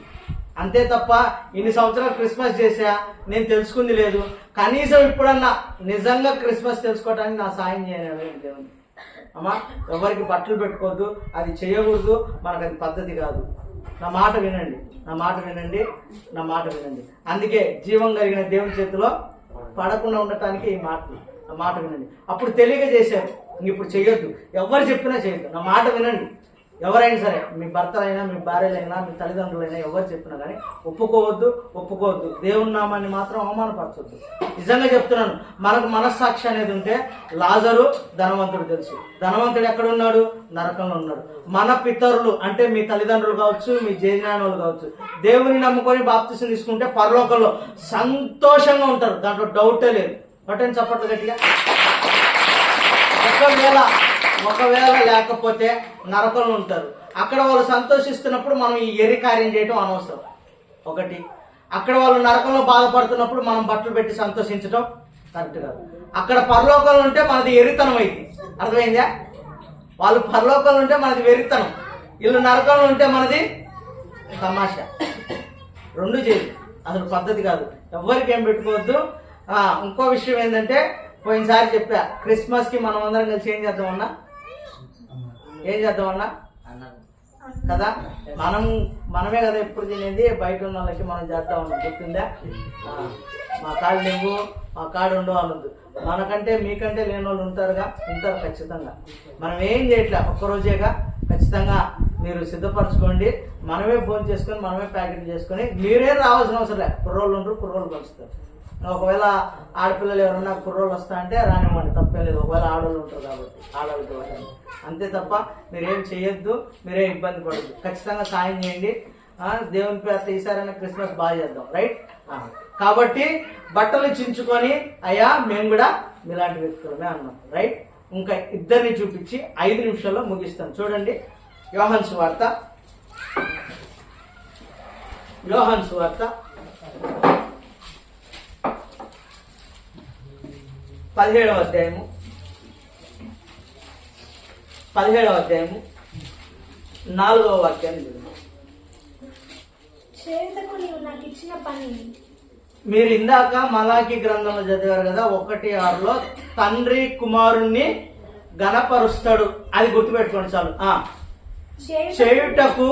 అంతే తప్ప ఇన్ని సంవత్సరాలు క్రిస్మస్ చేసా, నేను తెలుసుకుంది లేదు, కనీసం ఇప్పుడన్నా నిజంగా క్రిస్మస్ తెలుసుకోవడానికి నా సాయం చేయను దేవుని. అమ్మా ఎవరికి బట్టలు పెట్టుకోవద్దు, అది చేయకూడదు, మనకు అది పద్ధతి కాదు. నా మాట వినండి, నా మాట వినండి, నా మాట వినండి. అందుకే జీవం కలిగిన దేవుని చేతిలో పడకుండా ఉండటానికి ఈ మాటలు, నా మాట వినండి. అప్పుడు తెలియక చేశారు, ఇప్పుడు చేయొద్దు. ఎవరు చెప్పినా చేయొద్దు, నా మాట వినండి. ఎవరైనా సరే, మీ భర్తలైనా, మీ భార్యలైనా, మీ తల్లిదండ్రులైనా ఎవరు చెప్పినా కానీ ఒప్పుకోవద్దు. దేవుని నామాన్ని మాత్రం అవమానపరచొద్దు. నిజంగా చెప్తున్నాను, మనకు మనస్సాక్షి అనేది ఉంటే లాజరు ధనవంతుడు తెలుసు. ధనవంతుడు ఎక్కడున్నాడు? నరకంలో ఉన్నాడు. మన పితరులు అంటే మీ తల్లిదండ్రులు కావచ్చు, మీ జేజనానులు కావచ్చు, దేవుని నమ్ముకొని బాప్తిసం తీసుకుంటే పరలోకంలో సంతోషంగా ఉంటారు, దాంట్లో డౌటే లేదు. బట్టని చప్పట్లు గట్టిగా. ఒకవేళ లేకపోతే నరకంలో ఉంటారు. అక్కడ వాళ్ళు సంతోషిస్తున్నప్పుడు మనం ఈ ఎరి కార్యం చేయడం అనవసరం. ఒకటి, అక్కడ వాళ్ళు నరకంలో బాధపడుతున్నప్పుడు మనం బట్టలు పెట్టి సంతోషించడం కరెక్ట్ కాదు. అక్కడ పరలోకంలో ఉంటే మనది ఎరితనం అయింది. అర్థమైందా? వాళ్ళు పరలోకంలో ఉంటే మనది వెరితనం, వీళ్ళు నరకంలో ఉంటే మనది తమాషా. రెండు చేయదు, అసలు పద్ధతి కాదు. ఎవరికి ఏం పెట్టుకోవద్దు. ఇంకో విషయం ఏంటంటే, పోయినసారి చెప్పా, క్రిస్మస్కి మనం అందరం కలిసి ఏం చేద్దామన్నా కదా, మనమే కదా ఎప్పుడు తినేది, బయట ఉన్న వాళ్ళకి మనం చేద్దాం ఉన్నాం. గుర్తుందా? మా కాళ్ళు నువ్వు మా కాడు ఉండవు అనొద్దు. మనకంటే మీకంటే లేని వాళ్ళు ఉంటారు ఖచ్చితంగా. మనం ఏం చేయట్లే, ఒక్కరోజేగా. ఖచ్చితంగా మీరు సిద్ధపరచుకోండి. మనమే ఫోన్ చేసుకొని మనమే ప్యాకెట్ చేసుకొని, మీరే రావాల్సిన అవసరం లేదు. కుర్రోళ్ళు ఉంటారు, కుర్రోళ్ళు పంచుతారు. ఒకవేళ ఆడపిల్లలు ఎవరన్నా కుర్రోళ్ళు వస్తా అంటే రానివ్వండి, తప్పేం లేదు. ఒకవేళ ఆడవాళ్ళు ఉంటారు కాబట్టి ఆడవాళ్ళకి ఇవ్వండి. అంతే తప్ప మీరేం చేయొద్దు, మీరేం ఇబ్బంది పడద్దు. ఖచ్చితంగా సాయం చేయండి. దేవుని పేరు ఈసారైనా క్రిస్మస్ బాగా చేద్దాం. రైట్? కాబట్టి బట్టలు చించుకొని, అయ్యా మేము కూడా మీలాంటి వ్యక్తులమే అన్నాం. రైట్? ఇంకా ఇద్దరిని చూపించి 5 నిమిషాల్లో ముగిస్తాను. చూడండి, యోహాను సువార్త 17వ అధ్యాయము 4వ వాక్యాన్ని చేయుటకు నీవు నాకు ఇచ్చిన పని. మీరు ఇందాక మలాకి గ్రంథంలో చదివారు కదా, 1:6లో తండ్రి కుమారుణ్ణి గణపరుస్తాడు. అది గుర్తుపెట్టుకోండి చాలు. చేయుటకు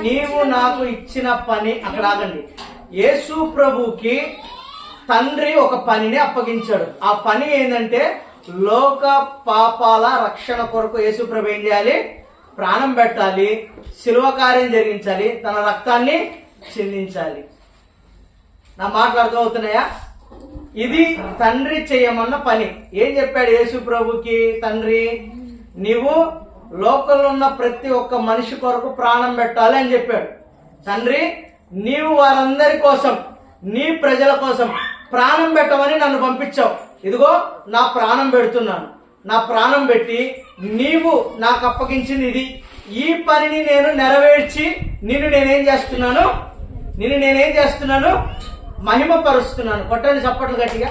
నీవు నాకు ఇచ్చిన పని. అక్కడ ఆగండి. యేసు ప్రభుకి తండ్రి ఒక పనిని అప్పగించాడు. ఆ పని ఏంటంటే, లోక పాపాల రక్షణ కొరకు యేసు ప్రభు ఏం చేయాలి? ప్రాణం పెట్టాలి, శిలువ కార్యం జరిగించాలి, తన రక్తాన్ని చెందించాలి. నా మాటలు అర్థమవుతున్నాయా? ఇది తండ్రి చేయమన్న పని. ఏం చెప్పాడు యేసు ప్రభుకి తండ్రి? నీవు లోకంలో ఉన్న ప్రతి ఒక్క మనిషి కొరకు ప్రాణం పెట్టాలి అని చెప్పాడు. తండ్రి, నీవు వారందరి కోసం, నీ ప్రజల కోసం ప్రాణం పెట్టమని నన్ను పంపించావు. ఇదిగో నా ప్రాణం పెడుతున్నాను. నా ప్రాణం పెట్టి నీవు నాకు అప్పగించింది ఇది. ఈ పనిని నేను నెరవేర్చి నిన్ను నేనేం చేస్తున్నాను? మహిమపరుస్తున్నాను. కొట్టండి చప్పట్లు గట్టిగా.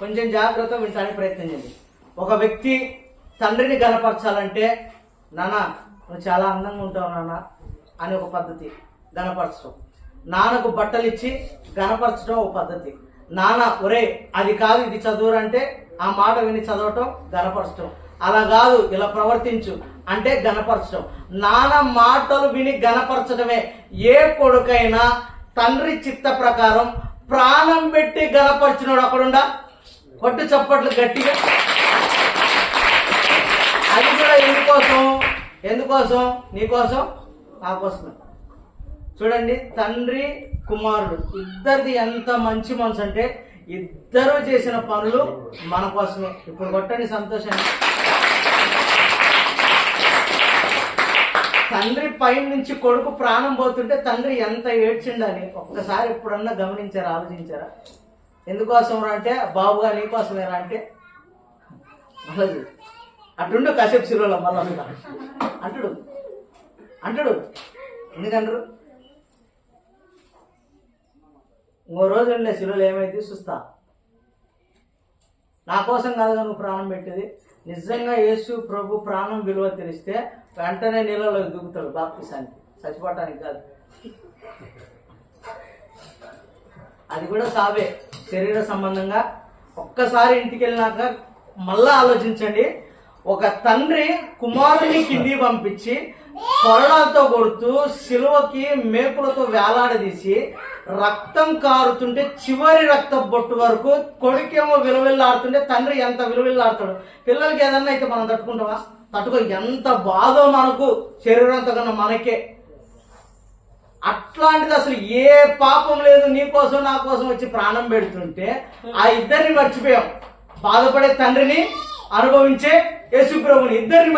కొంచెం జాగ్రత్తగా వినడానికి ప్రయత్నం చేయండి. ఒక వ్యక్తి తండ్రిని గణపరచాలంటే, నాన్న నువ్వు చాలా అందంగా ఉంటావు నాన్న అని ఒక పద్ధతి గణపరచడం. నాన్నకు బట్టలు ఇచ్చి గణపరచడం ఒక పద్ధతి. నాన్న ఒరే అది కాదు ఇది చదువురంటే ఆ మాట విని చదవటం గణపరచడం. అలా కాదు ఇలా ప్రవర్తించు అంటే గణపరచడం. నాన్న మాటలు విని గణపరచడమే. ఏ కొడుకైనా తండ్రి చిత్త ప్రకారం ప్రాణం పెట్టి గణపరిచినాడు అక్కడుండా? కొట్టు చప్పట్లు గట్టిగా. అది కూడా ఎందుకోసం? నీకోసం, నా కోసమే. చూడండి, తండ్రి కుమారుడు ఇద్దరిది ఎంత మంచి మనసు అంటే, ఇద్దరు చేసిన పనులు మన కోసమే. ఇప్పుడు కొట్టండి సంతోషాన్ని. తండ్రి పైన నుంచి కొడుకు ప్రాణం పోతుంటే తండ్రి ఎంత ఏడ్చిండని ఒక్కసారి ఎప్పుడన్నా గమనించారా, ఆలోచించారా? ఎందుకోసం అంటే, బాబుగా నీకోసమేరా అంటే, మళ్ళీ అటుండు కాసేపు శిలువలో మళ్ళీ అంటాడు. ఎందుకంటారు? ఇంకో రోజు ఉండే శిలువలో ఏమైతే చూస్తా. నా కోసం కాదుగా నువ్వు ప్రాణం పెట్టేది. నిజంగా యేసు ప్రభు ప్రాణం విలువ తెలిస్తే వెంటనే నీళ్ళలో దిగుతాడు బాప్తిసానికి, చచ్చిపోవటానికి కాదు. అది కూడా సావే, శరీర సంబంధంగా. ఒక్కసారి ఇంటికి వెళ్ళినాక మళ్ళా ఆలోచించండి. ఒక తండ్రి కుమారుని కింది పంపించి కొరడాలతో కొడుతూ శిలువకి మేకులతో వేలాడదీసి రక్తం కారుతుంటే చివరి రక్త బొట్టు వరకు కొడుకేమో విలువిల్లాడుతుంటే తండ్రి ఎంత విలువిల్లాడుతాడు. పిల్లలకి ఏదన్నా అయితే మనం తట్టుకుంటామా? తట్టుకో. ఎంత బాధో మనకు, శరీరంతో కన్నా మనకే. అట్లాంటిది అసలు ఏ పాపం లేదు, నీ కోసం నా కోసం వచ్చి ప్రాణం పెడుతుంటే ఆ ఇద్దరిని మర్చిపోయాం. బాధపడే తండ్రిని, అనుభవించే యేసుప్రభుని, ఇద్దరిని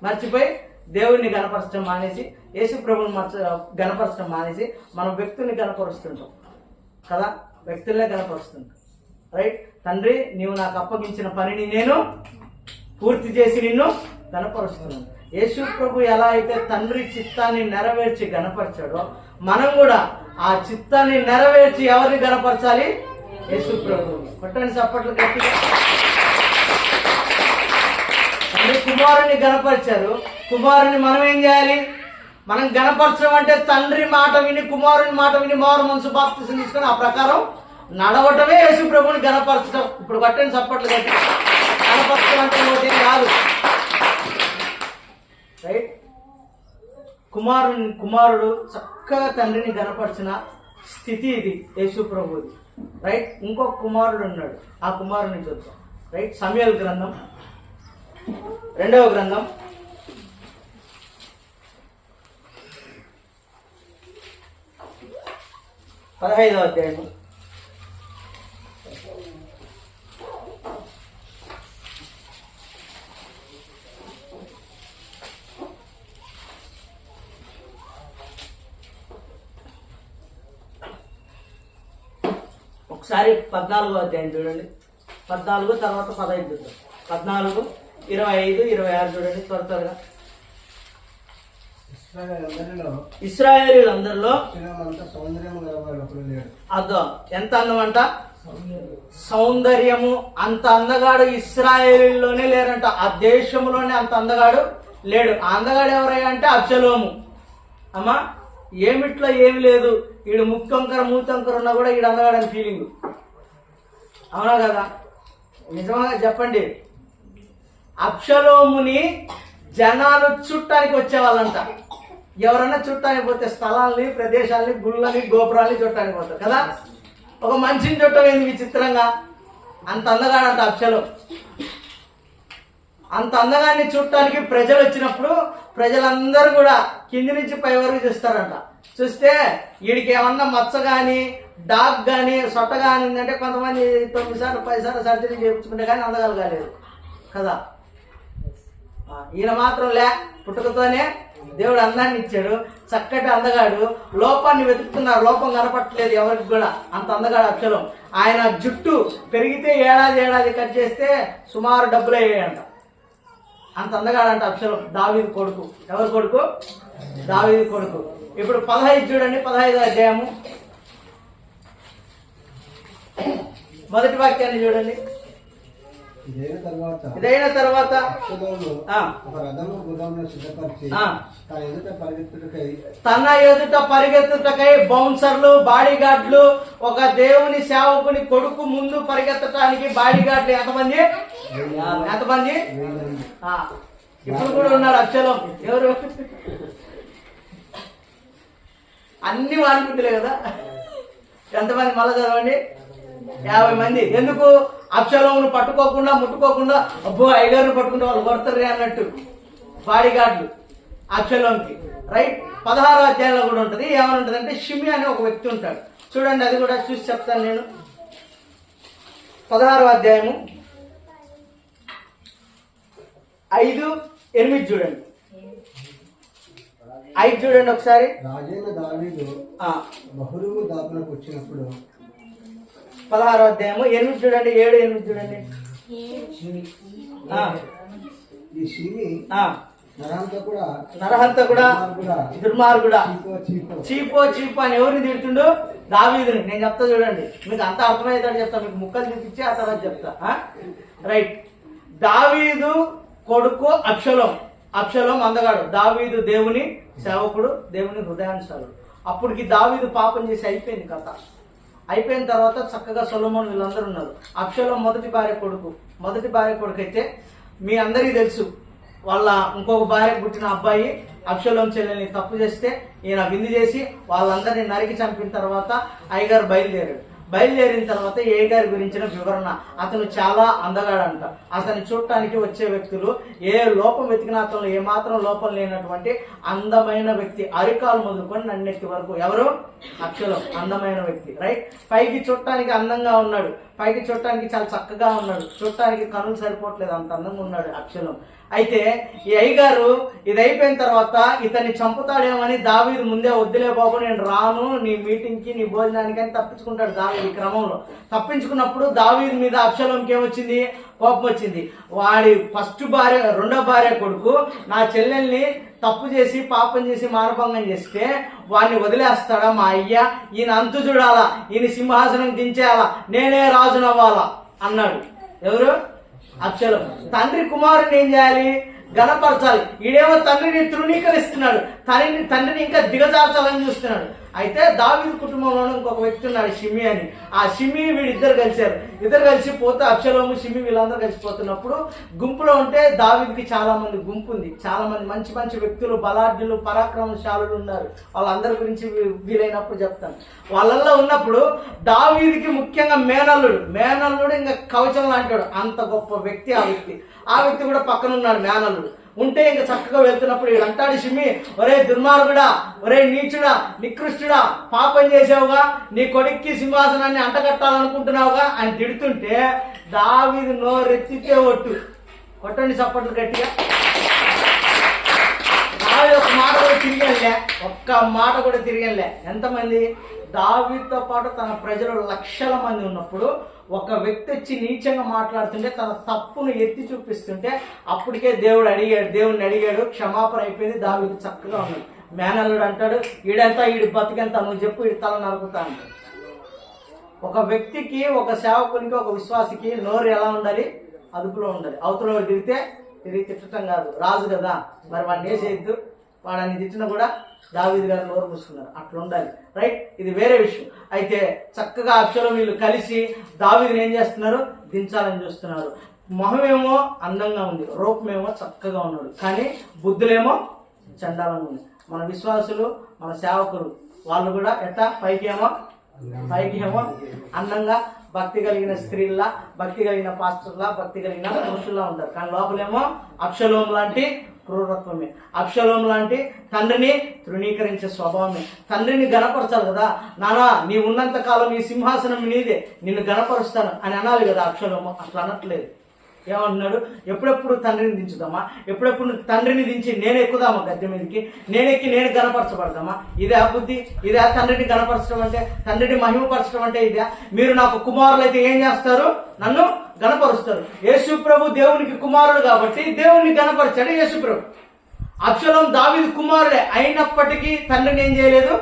మర్చిపోయి దేవుడిని గణపరచడం మానేసి, యేసుప్రభుని గణపరచడం మానేసి మనం వ్యక్తుల్ని గణపరుస్తుంటాం కదా, వ్యక్తులనే గణపరుస్తుంటాం. రైట్? తండ్రి, నీవు నాకు అప్పగించిన పనిని నేను పూర్తి చేసి నిన్ను గణపరుస్తున్నాను. యేసు ప్రభు ఎలా అయితే తండ్రి చిత్తాన్ని నెరవేర్చి గణపరచాడో, మనం కూడా ఆ చిత్తాన్ని నెరవేర్చి ఎవరిని గణపరచాలి? యేసు ప్రభు. కొట్టండి చప్పట్లు గట్టిగా. తండ్రి కుమారుని గణపరిచారు. కుమారుని మనం ఏం చేయాలి? మనం గణపరచడం అంటే తండ్రి మాట విని, కుమారుని మాట విని మారు మనసు బాప్తిసం తీసుకొని ఆ ప్రకారం నడవటమే యేసు ప్రభుని గణపరచడం. ఇప్పుడు కొట్టండి చప్పట్లు గట్టిగా. గణపరచడం అంటే ఒకటి కాదు, రైట్? కుమారుడు చక్కగా తండ్రిని గణపరిచిన స్థితి ఇది యేసు ప్రభుది, రైట్? ఇంకొక కుమారుడు ఉన్నాడు, ఆ కుమారుని చూద్దాం, రైట్? సమూయేలు గ్రంథం 2వ గ్రంథం 15వ అధ్యాయం. ఒకసారి 14వ అధ్యాయం చూడండి. 14 తర్వాత 15 చూద్దాం. 14, 25, 26 చూడండి త్వరగా. ఇశ్రాయేలీయులందరిలో అదో ఎంత అందం అంట, సౌందర్యము. అంత అందగాడు ఇశ్రాయేలీలోనే లేరంట, ఆ దేశంలోనే అంత అందగాడు లేడు. ఆ అందగాడు ఎవరయ్యా అంటే అబ్షలోము. అమ్మా ఏమిట్లో ఏమి లేదు, ఈడు ముక్కంకర మూతంకర ఉన్నా కూడా ఈడు అందగాడని ఫీలింగ్. అవునా కదా? నిజంగా చెప్పండి. అబ్షలోముని జనాలు చుట్టానికి వచ్చేవాళ్ళంట. ఎవరన్నా చుట్టానికి పోతే స్థలాల్ని, ప్రదేశాలని, గుళ్ళని, గోపురాలని చుట్టానికి పోతారు కదా. ఒక మనిషిని చుట్టమైంది విచిత్రంగా. అంత అందగాడంట అబ్షలోం. అంత అందగాన్ని చూడటానికి ప్రజలు వచ్చినప్పుడు ప్రజలందరూ కూడా కింది నుంచి పై వరకు చూస్తారంట. చూస్తే వీడికి ఏమన్నా మచ్చ కానీ, డాగ్ కానీ, సొట్ట కానీ ఉందంటే కొంతమంది 9 సార్లు 10 సార్లు సర్జరీ చేయించుకుంటే కానీ అందగలగాలేదు కదా. ఈయన మాత్రం పుట్టుకతోనే దేవుడు అందాన్ని ఇచ్చాడు, చక్కటి అందగాడు. లోపాన్ని వెతుకుతున్నారు, లోపం కనపట్టలేదు ఎవరికి కూడా. అంత అందగాడు అబ్షలోం. ఆయన జుట్టు పెరిగితే ఏడాది కట్ చేస్తే సుమారు డబ్బులు అయ్యాయంట. అంత అందగాడంట అబ్షలోం. దావీదు కొడుకు. ఎవరి కొడుకు? దావీదు కొడుకు. ఇప్పుడు 15 చూడండి, 15వ అధ్యాయము మొదటి వాక్యాన్ని చూడండి. ఇదైన తర్వాత తన ఎదుట పరిగెత్తుటకై బౌన్సర్లు, బాడీ గార్డ్లు, ఒక దేవుని సేవకుని కొడుకు ముందు పరిగెత్తటానికి బాడీ గార్డ్లు ఎంతమంది? ఇప్పుడు కూడా ఉన్నాడు అబ్షలోం. ఎవరు? అన్ని వాడిపోతులే కదా. ఎంతమంది? మళ్ళా చదవండి. 50 మంది. ఎందుకు? అబ్షలోమును పట్టుకోకుండా, ముట్టుకోకుండా, అబ్బో ఐగారును పట్టుకుంటే వాళ్ళు కొడతారు అన్నట్టు బాడీ గార్డులు అబ్షలోంకి, రైట్? 16వ అధ్యాయంలో కూడా ఉంటుంది. ఏమని ఉంటుంది అంటే షిమి అనే ఒక వ్యక్తి ఉంటాడు. చూడండి, అది కూడా చూసి చెప్తాను నేను. 16వ అధ్యాయము 5, 8 చూడండి. 5 చూడండి ఒకసారి. రాజైన దావీదు బహురువు దాపునకు వచ్చినప్పుడు 16వ అధ్యాయము 8 చూడండి. 7, 8 చూడండి. ఈ షిమి నరహంతకుడా, దుర్మార్గుడా, చీపో అని ఎవరిని తిడుతుండు? దావీదుని. నేను చెప్తా చూడండి, మీకు అంత అర్థమవుతాడు చెప్తా. మీకు ముక్కలు చూపించి ఆ తర్వాత చెప్తా, రైట్? దావీదు కొడుకు అబ్షలోం అందగాడు. దావీదు దేవుని సేవకుడు, దేవుని హృదయానుసారుడు. అప్పటికి దావీదు పాపం చేసి అయిపోయింది కథ. అయిపోయిన తర్వాత చక్కగా సొలొమోను వీళ్ళందరూ ఉన్నారు. అబ్షలోం మొదటి భార్య కొడుకు అయితే మీ అందరికీ తెలుసు. వాళ్ళ ఇంకొక భార్య పుట్టిన అబ్బాయి అబ్షలోం చెల్లెల్ని తప్పు చేస్తే ఈయన విందు చేసి వాళ్ళందరినీ నరికి చంపిన తర్వాత అయ్యగారు బయలుదేరిన తర్వాత ఏ గారి గురించిన వివరణ. అతను చాలా అందగాడంట. అతన్ని చూడటానికి వచ్చే వ్యక్తులు ఏ లోపం వెతికినా అతను ఏమాత్రం లోపం లేనటువంటి అందమైన వ్యక్తి. అరికాలు మొదలుకొని నన్నెత్తి వరకు. ఎవరు? అబ్షలోం. అందమైన వ్యక్తి, రైట్? పైకి చూడటానికి అందంగా ఉన్నాడు, పైకి చూడటానికి చాలా చక్కగా ఉన్నాడు, చూడటానికి కనులు సరిపోవట్లేదు, అంత అందంగా ఉన్నాడు అబ్షలోం. అయితే ఈ అయ్యగారు ఇది అయిపోయిన తర్వాత ఇతన్ని చంపుతాడేమని దావీదు ముందే వద్దులే బాబు నేను రాను నీ మీటింగ్కి, నీ భోజనానికి అని తప్పించుకుంటాడు దావీదు. ఈ క్రమంలో తప్పించుకున్నప్పుడు దావీదు మీద అబ్షలోంకి ఏమొచ్చింది? కోపం వచ్చింది. వాడి ఫస్ట్ భార్య, రెండో భార్య కొడుకు నా చెల్లెల్ని తప్పు చేసి పాపం చేసి మానభంగం చేస్తే వాడిని వదిలేస్తాడా మా అయ్య? ఈయన అంతు చూడాలా, ఈయన సింహాసనం దించేయాలా, నేనే రాజునవ్వాలా అన్నాడు. ఎవరు? అబ్షాలోం. తండ్రి కుమారుని ఏం చేయాలి? గణపరచాలి. ఈడేమో తండ్రిని తృణీకరిస్తున్నాడు, తండ్రిని ఇంకా దిగజార్చాలని చూస్తున్నాడు. అయితే దావీదు కుటుంబంలోనే ఇంకొక వ్యక్తి ఉన్నాడు, షిమి అని. ఆ షిమి వీడిద్దరు కలిశారు. ఇద్దరు కలిసి పోతే అబ్షాలోము షిమి వీళ్ళందరూ కలిసిపోతున్నప్పుడు గుంపులో ఉంటే దావీదుకి చాలా మంది గుంపు ఉంది. చాలా మంది మంచి మంచి వ్యక్తులు, బలాఢ్యులు, పరాక్రమశాలులు ఉన్నారు. వాళ్ళందరి గురించి వీలైనప్పుడు చెప్తాను. వాళ్ళల్లో ఉన్నప్పుడు దావీదుకి ముఖ్యంగా మేనల్లుడు ఇంకా కవచం లాంటాడు. అంత గొప్ప వ్యక్తి ఆ వ్యక్తి కూడా పక్కన ఉన్నాడు మేనల్లుడు. ఉంటే ఇంకా చక్కగా వెళ్తున్నప్పుడు వీడు అంటాడు షిమి, ఒరే దుర్మార్గుడా, ఒరే నీచుడా, నికృష్టుడా, పాపం చేసావుగా, నీ కొడుక్కి సింహాసనాన్ని అంటగట్టాలనుకుంటున్నావుగా అని తిడుతుంటే దావీదు నోరెత్తితే కొట్టండి చప్పట్లు గట్టిగా. దావీదు ఒక్క మాట కూడా తిరిగలే. ఎంతమంది? దావీదుతో పాటు తన ప్రజలు లక్షల మంది ఉన్నప్పుడు ఒక వ్యక్తి వచ్చి నీచంగా మాట్లాడుతుంటే, తన తప్పును ఎత్తి చూపిస్తుంటే అప్పటికే దేవుడిని అడిగాడు, క్షమాపణ అయిపోయింది. దావీదు చక్కగా ఉన్నాడు. మేనల్లుడు అంటాడు, ఈడంతా ఈడి బతికెంత, నువ్వు చెప్పు, ఈడి తల నరుకుతా అంటాడు. ఒక వ్యక్తికి, ఒక సేవకునికి, ఒక విశ్వాసికి నోరు ఎలా ఉండాలి? అదుపులో ఉండాలి. అవతల తిరిగి తిట్టడం కాదు. రాజు కదా, మరి వాడిని వేసేయద్దు. వాడని తిట్టినా కూడా దావీదు గారు నోరు మూసుకున్నారు. అట్లా ఉండాలి, రైట్? ఇది వేరే విషయం. అయితే చక్కగా అబ్షాలోం వీళ్ళు కలిసి దావీదుని ఏం చేస్తున్నారు? దించాలని చూస్తున్నారు. మొహమేమో అందంగా ఉంది, రూపమేమో చక్కగా ఉన్నాడు, కానీ బుద్ధులేమో చండాలంగా ఉంది. మన విశ్వాసులు, మన సేవకులు వాళ్ళు కూడా ఎట్లా? పైకేమో అందంగా, భక్తి కలిగిన స్త్రీల్లా, భక్తి కలిగిన పాస్టర్లా, భక్తి కలిగిన పురుషుల్లా ఉంటారు. కానీ లోపలేమో అబ్షాలోం లాంటి క్రూరత్వమే, అబ్షాలోం లాంటి తండ్రిని తృణీకరించే స్వభావమే. తండ్రిని గణపరచాలి కదా. నానా, నీ ఉన్నంత కాలం ఈ సింహాసనం నీదే, నిన్ను గణపరుస్తాను అని అనాలి కదా అబ్షాలోము. అట్లా అనట్లేదు. ఏమంటున్నాడు? ఎప్పుడెప్పుడు తండ్రిని దించుదామా, ఎప్పుడెప్పుడు తండ్రిని దించి నేను ఎక్కుదామా గద్దె మీదకి, నేను గణపరచబడదామా? ఇదే బుద్ధి? ఇదే తండ్రిని గణపరచడం అంటే, తండ్రిని మహిమపరచడం అంటే ఇదే? మీరు నాకు కుమారులు అయితే ఏం చేస్తారు? నన్ను గణపరుస్తారు. యేసు ప్రభు దేవునికి కుమారుడు కాబట్టి దేవుణ్ణి గణపరిచాడు యేసు ప్రభు. అబ్షాలోం దావీదు కుమారుడే అయినప్పటికీ తండ్రిని ఏం చేయలేదు?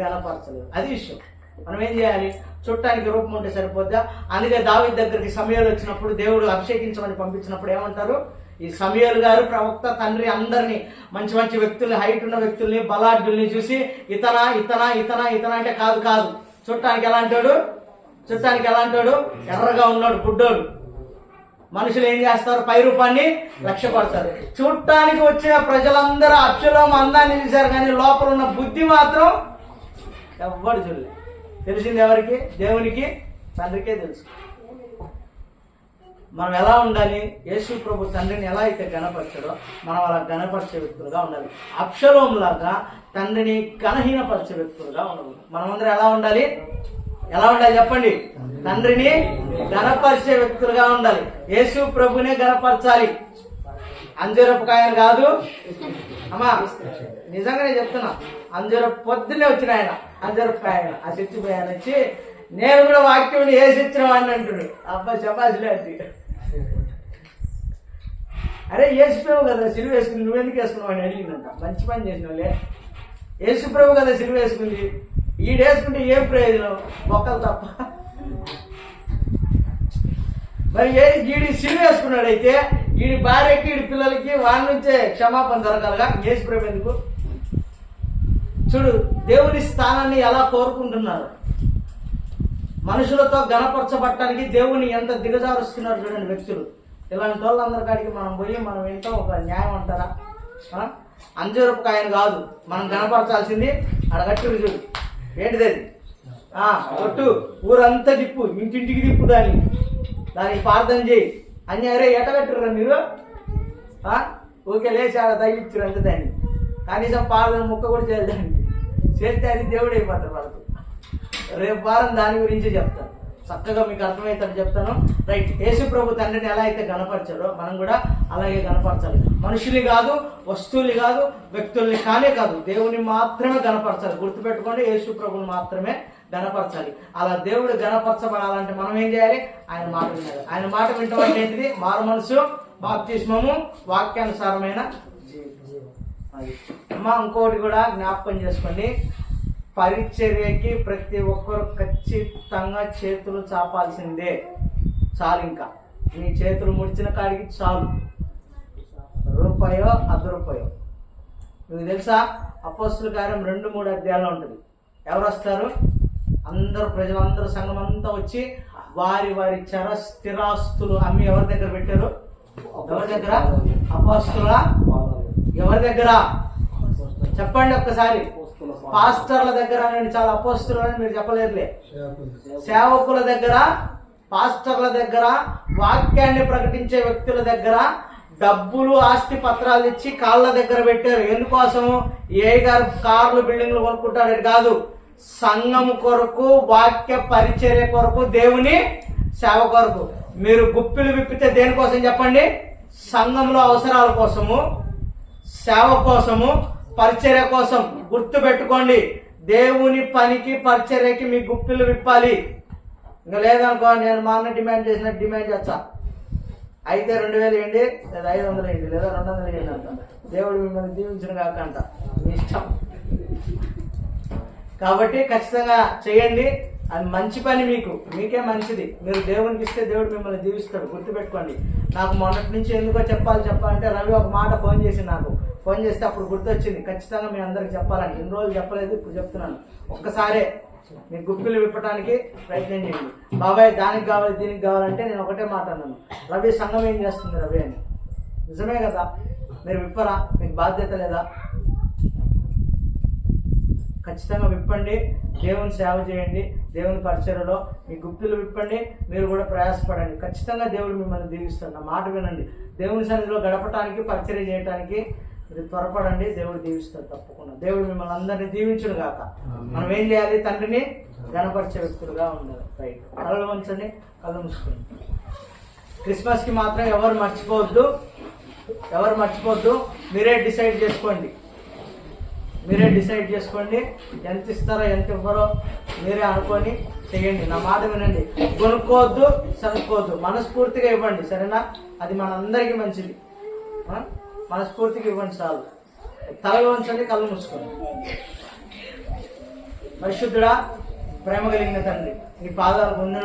గణపరచలేదు. అది విషయం. మనం ఏం చేయాలి? చుట్టానికి రూపం ఉంటే సరిపోద్దా? అందుకే దావీదు దగ్గరికి సమూయేలు వచ్చినప్పుడు, దేవుడు అభిషేకించమని పంపించినప్పుడు ఏమంటారు? ఈ సమూయేలు గారు ప్రవక్త, తండ్రి అందరినీ, మంచి మంచి వ్యక్తుల్ని, హైట్ ఉన్న వ్యక్తుల్ని, బలాఢ్యుల్ని చూసి ఇతనా అంటే కాదు. చుట్టానికి ఎలా అంటాడు? ఎర్రగా ఉన్నాడు, గుడ్డోడు. మనుషులు ఏం చేస్తారు? పై రూపాన్ని లక్ష్యపడతారు. చూడటానికి వచ్చిన ప్రజలందరూ అబ్షాలోం అందాన్ని చూశారు, కానీ లోపల ఉన్న బుద్ధి మాత్రం ఎవ్వడు చూడలేదు. తెలిసింది ఎవరికి? దేవునికి, తండ్రికే తెలుసు. మనం ఎలా ఉండాలి? యేసు ప్రభు తండ్రిని ఎలా అయితే గణపరచాడో మనం అలా గణపరిచే వ్యక్తులుగా ఉండాలి. అబ్షాలోం లాగా తండ్రిని గణహీనపరిచే వ్యక్తులుగా ఉండదు. మనమందరం ఎలా ఉండాలి చెప్పండి? తండ్రిని గణపరిచే వ్యక్తులుగా ఉండాలి. యేసు ప్రభునే గణపరచాలి, అంజూరపు కాయను కాదు. అమ్మా నిజంగానే చెప్తున్నా, అంజూరపు పొద్దున్నే వచ్చిన ఆయన అంజూరపు కాయన ఆ చచ్చిపోయి ఆయన వచ్చి, నేను కూడా వాక్యం వేసి ఇచ్చిన వాడిని అంటుడు. అబ్బా శబాజులే అది. అరే యేసు ప్రభు కదా సిలువ వేసుకుని, నువ్వెందుకు వేసుకున్నావు అని అడిగిందంట. మంచి పని చేసినోళ్ళే. యేసు ప్రభు కదా సిలువ వేసుకుంది, ఈడేసుకుంటే ఏం ప్రయోజనం? బొక్కలు తప్ప. మరి ఈడి సిలువ వేసుకున్నాడైతే ఈడి భార్యకి, ఈడి పిల్లలకి వాడి నుంచే క్షమాపణ దొరకాలిగా. యేసు ప్రభు ఎందుకు? చూడు దేవుని స్థానాన్ని ఎలా కోరుకుంటున్నారు. మనుషులతో గణపరచబట్టడానికి దేవుని ఎంత దిగజారుస్తున్నారు చూడండి వ్యక్తులు. ఇలాంటి వాళ్ళందరి కాడికి మనం పోయి మనం ఏంటో ఒక న్యాయం అంటారా? అంజూరపు కాయను కాదు మనం గణపరచాల్సింది. అడగట్టు చూడు ఏంటిది అది? కొట్టు, ఊరంతా తిప్పు, ఇంటింటికి తిప్పు, దానికి ప్రార్థన చేయి అని. అరే ఎటగట్టుర్రా మీరు? ఓకే లేచి ఆడ తగిలిచ్చారు అంతే. దాన్ని కనీసం ప్రార్థన ముక్క కూడా చేయాలి. దానికి చేస్తే అది దేవుడు అయిపోతారు వాళ్ళకు. రేపు వారం దాని గురించి చెప్తాను. చక్కగా మీకు అర్థమవుతాడు చెప్తాను. రైట్. యేసు ప్రభు తండ్రిని ఎలా అయితే గణపరిచారో మనం కూడా అలాగే గణపరచాలి. మనుషుల్ని కాదు, వస్తువుల్ని కాదు, వ్యక్తుల్ని కాదు, దేవుని మాత్రమే గణపరచాలి. గుర్తుపెట్టుకోండి, యేసు ప్రభుని మాత్రమే గణపరచాలి. అలా దేవుడు గణపరచబడాలంటే మనం ఏం చేయాలి? ఆయన మాట వినాలి. ఆయన మాట వినటం అంటే ఏంటిది? మారు మనసు, బాప్తిస్మము, వాక్యానుసారమైన అమ్మా. ఇంకోటి కూడా జ్ఞాపకం చేసుకోండి, పరిచర్యకి ప్రతి ఒక్కరు ఖచ్చితంగా చేతులు చాపాల్సిందే. చాలు, ఇంకా మీ చేతులు ముడిచిన కాడికి చాలు. రూపాయో అర్ధ రూపాయో. మీకు తెలుసా, అపోస్తుల కార్యం 2-3 అధ్యాయాలు ఉంటుంది. ఎవరు వస్తారు? అందరూ, ప్రజలందరూ, సంఘం అంతా వచ్చి వారి వారి స్థిరాస్తులు అమ్మి ఎవరి దగ్గర పెట్టారు? ఎవరి దగ్గర? అపోస్తుల. ఎవరి దగ్గర చెప్పండి ఒక్కసారి? పాస్టర్ల దగ్గర. నేను చాలా అపోస్తులు అని మీరు చెప్పలేరులే. సేవకుల దగ్గర, పాస్టర్ల దగ్గర, వాక్యాన్ని ప్రకటించే వ్యక్తుల దగ్గర డబ్బులు, ఆస్తి పత్రాలు ఇచ్చి కాళ్ళ దగ్గర పెట్టారు. ఎందుకోసము? ఏ గారు కార్లు, బిల్డింగ్లు కొనుక్కుంటాడు కాదు, సంఘం కొరకు, వాక్య పరిచర్య కొరకు, దేవుని సేవ కొరకు. మీరు గుప్పిలు విప్పితే దేనికోసం చెప్పండి? సంఘంలో అవసరాల కోసము, సేవ కోసము, పరిచర్య కోసం. గుర్తు పెట్టుకోండి, దేవుని పనికి, పరిచర్యకి మీ గుప్పిలు విప్పాలి. ఇంకా లేదనుకో, నేను మా అన్న డిమాండ్ చేసినట్టు డిమాండ్ చేస్తా. అయితే 2000 వేయండి, లేదా 500 వేయండి, లేదా 200 వేయండి అంట. దేవుడు మిమ్మల్ని దీవించిన కాకంట, మీ ఇష్టం. కాబట్టి ఖచ్చితంగా చేయండి. అది మంచి పని, మీకే మంచిది. మీరు దేవునికి ఇస్తే దేవుడు మిమ్మల్ని దీవిస్తాడు. గుర్తుపెట్టుకోండి. నాకు మొన్నటి నుంచి ఎందుకో చెప్పాలంటే రవి ఒక మాట ఫోన్ చేసి ఫోన్ చేస్తే అప్పుడు గుర్తొచ్చింది. ఖచ్చితంగా మీ అందరికి చెప్పాలని. ఇన్ని రోజులు చెప్పలేదు, ఇప్పుడు చెప్తున్నాను. ఒక్కసారే మీ గుప్పిలు విప్పడానికి ప్రయత్నం చేయండి. బాబాయ్ దానికి కావాలి, దీనికి కావాలంటే నేను ఒకటే మాట అన్నాను, రవి సంఘం ఏం చేస్తుంది రవి అని. నిజమే కదా? మీరు విప్పరా? మీకు బాధ్యత లేదా? ఖచ్చితంగా విప్పండి. దేవుని సేవ చేయండి. దేవుని పరిచర్యలో మీ గుప్పిలు విప్పండి. మీరు కూడా ప్రయాసపడండి. ఖచ్చితంగా దేవుడు మిమ్మల్ని దీవిస్తాడు. నా మాట వినండి. దేవుని సన్నిధిలో గడపడానికి, పరిచర్య చేయడానికి మీరు త్వరపడండి. దేవుడు దీవిస్తాడు తప్పకుండా. దేవుడు మిమ్మల్ని అందరినీ దీవించును గాక. మనం ఏం చేయాలి? తండ్రిని గణపరిచే వ్యక్తులుగా ఉండాలి. రైట్. కళ్ళు వంచండి, కళ్ళు మూసుకోండి. క్రిస్మస్కి మాత్రం ఎవరు మర్చిపోవద్దు. మీరే డిసైడ్ చేసుకోండి. ఎంత ఇస్తారో, ఎంత ఇవ్వరో మీరే అనుకొని చేయండి. నా మాట వినండి. కొనుక్కోవద్దు, సరుక్కోవద్దు. మనస్ఫూర్తిగా ఇవ్వండి, సరేనా? అది మనందరికీ మంచిది. మనస్ఫూర్తిగా ఇవ్వండి చాలు. తల వంచండి, కళ్ళు మూసుకోండి. పరిశుద్ధుడా, ప్రేమ కలిగిన తండ్రి, నీ పాదాలు పొందిన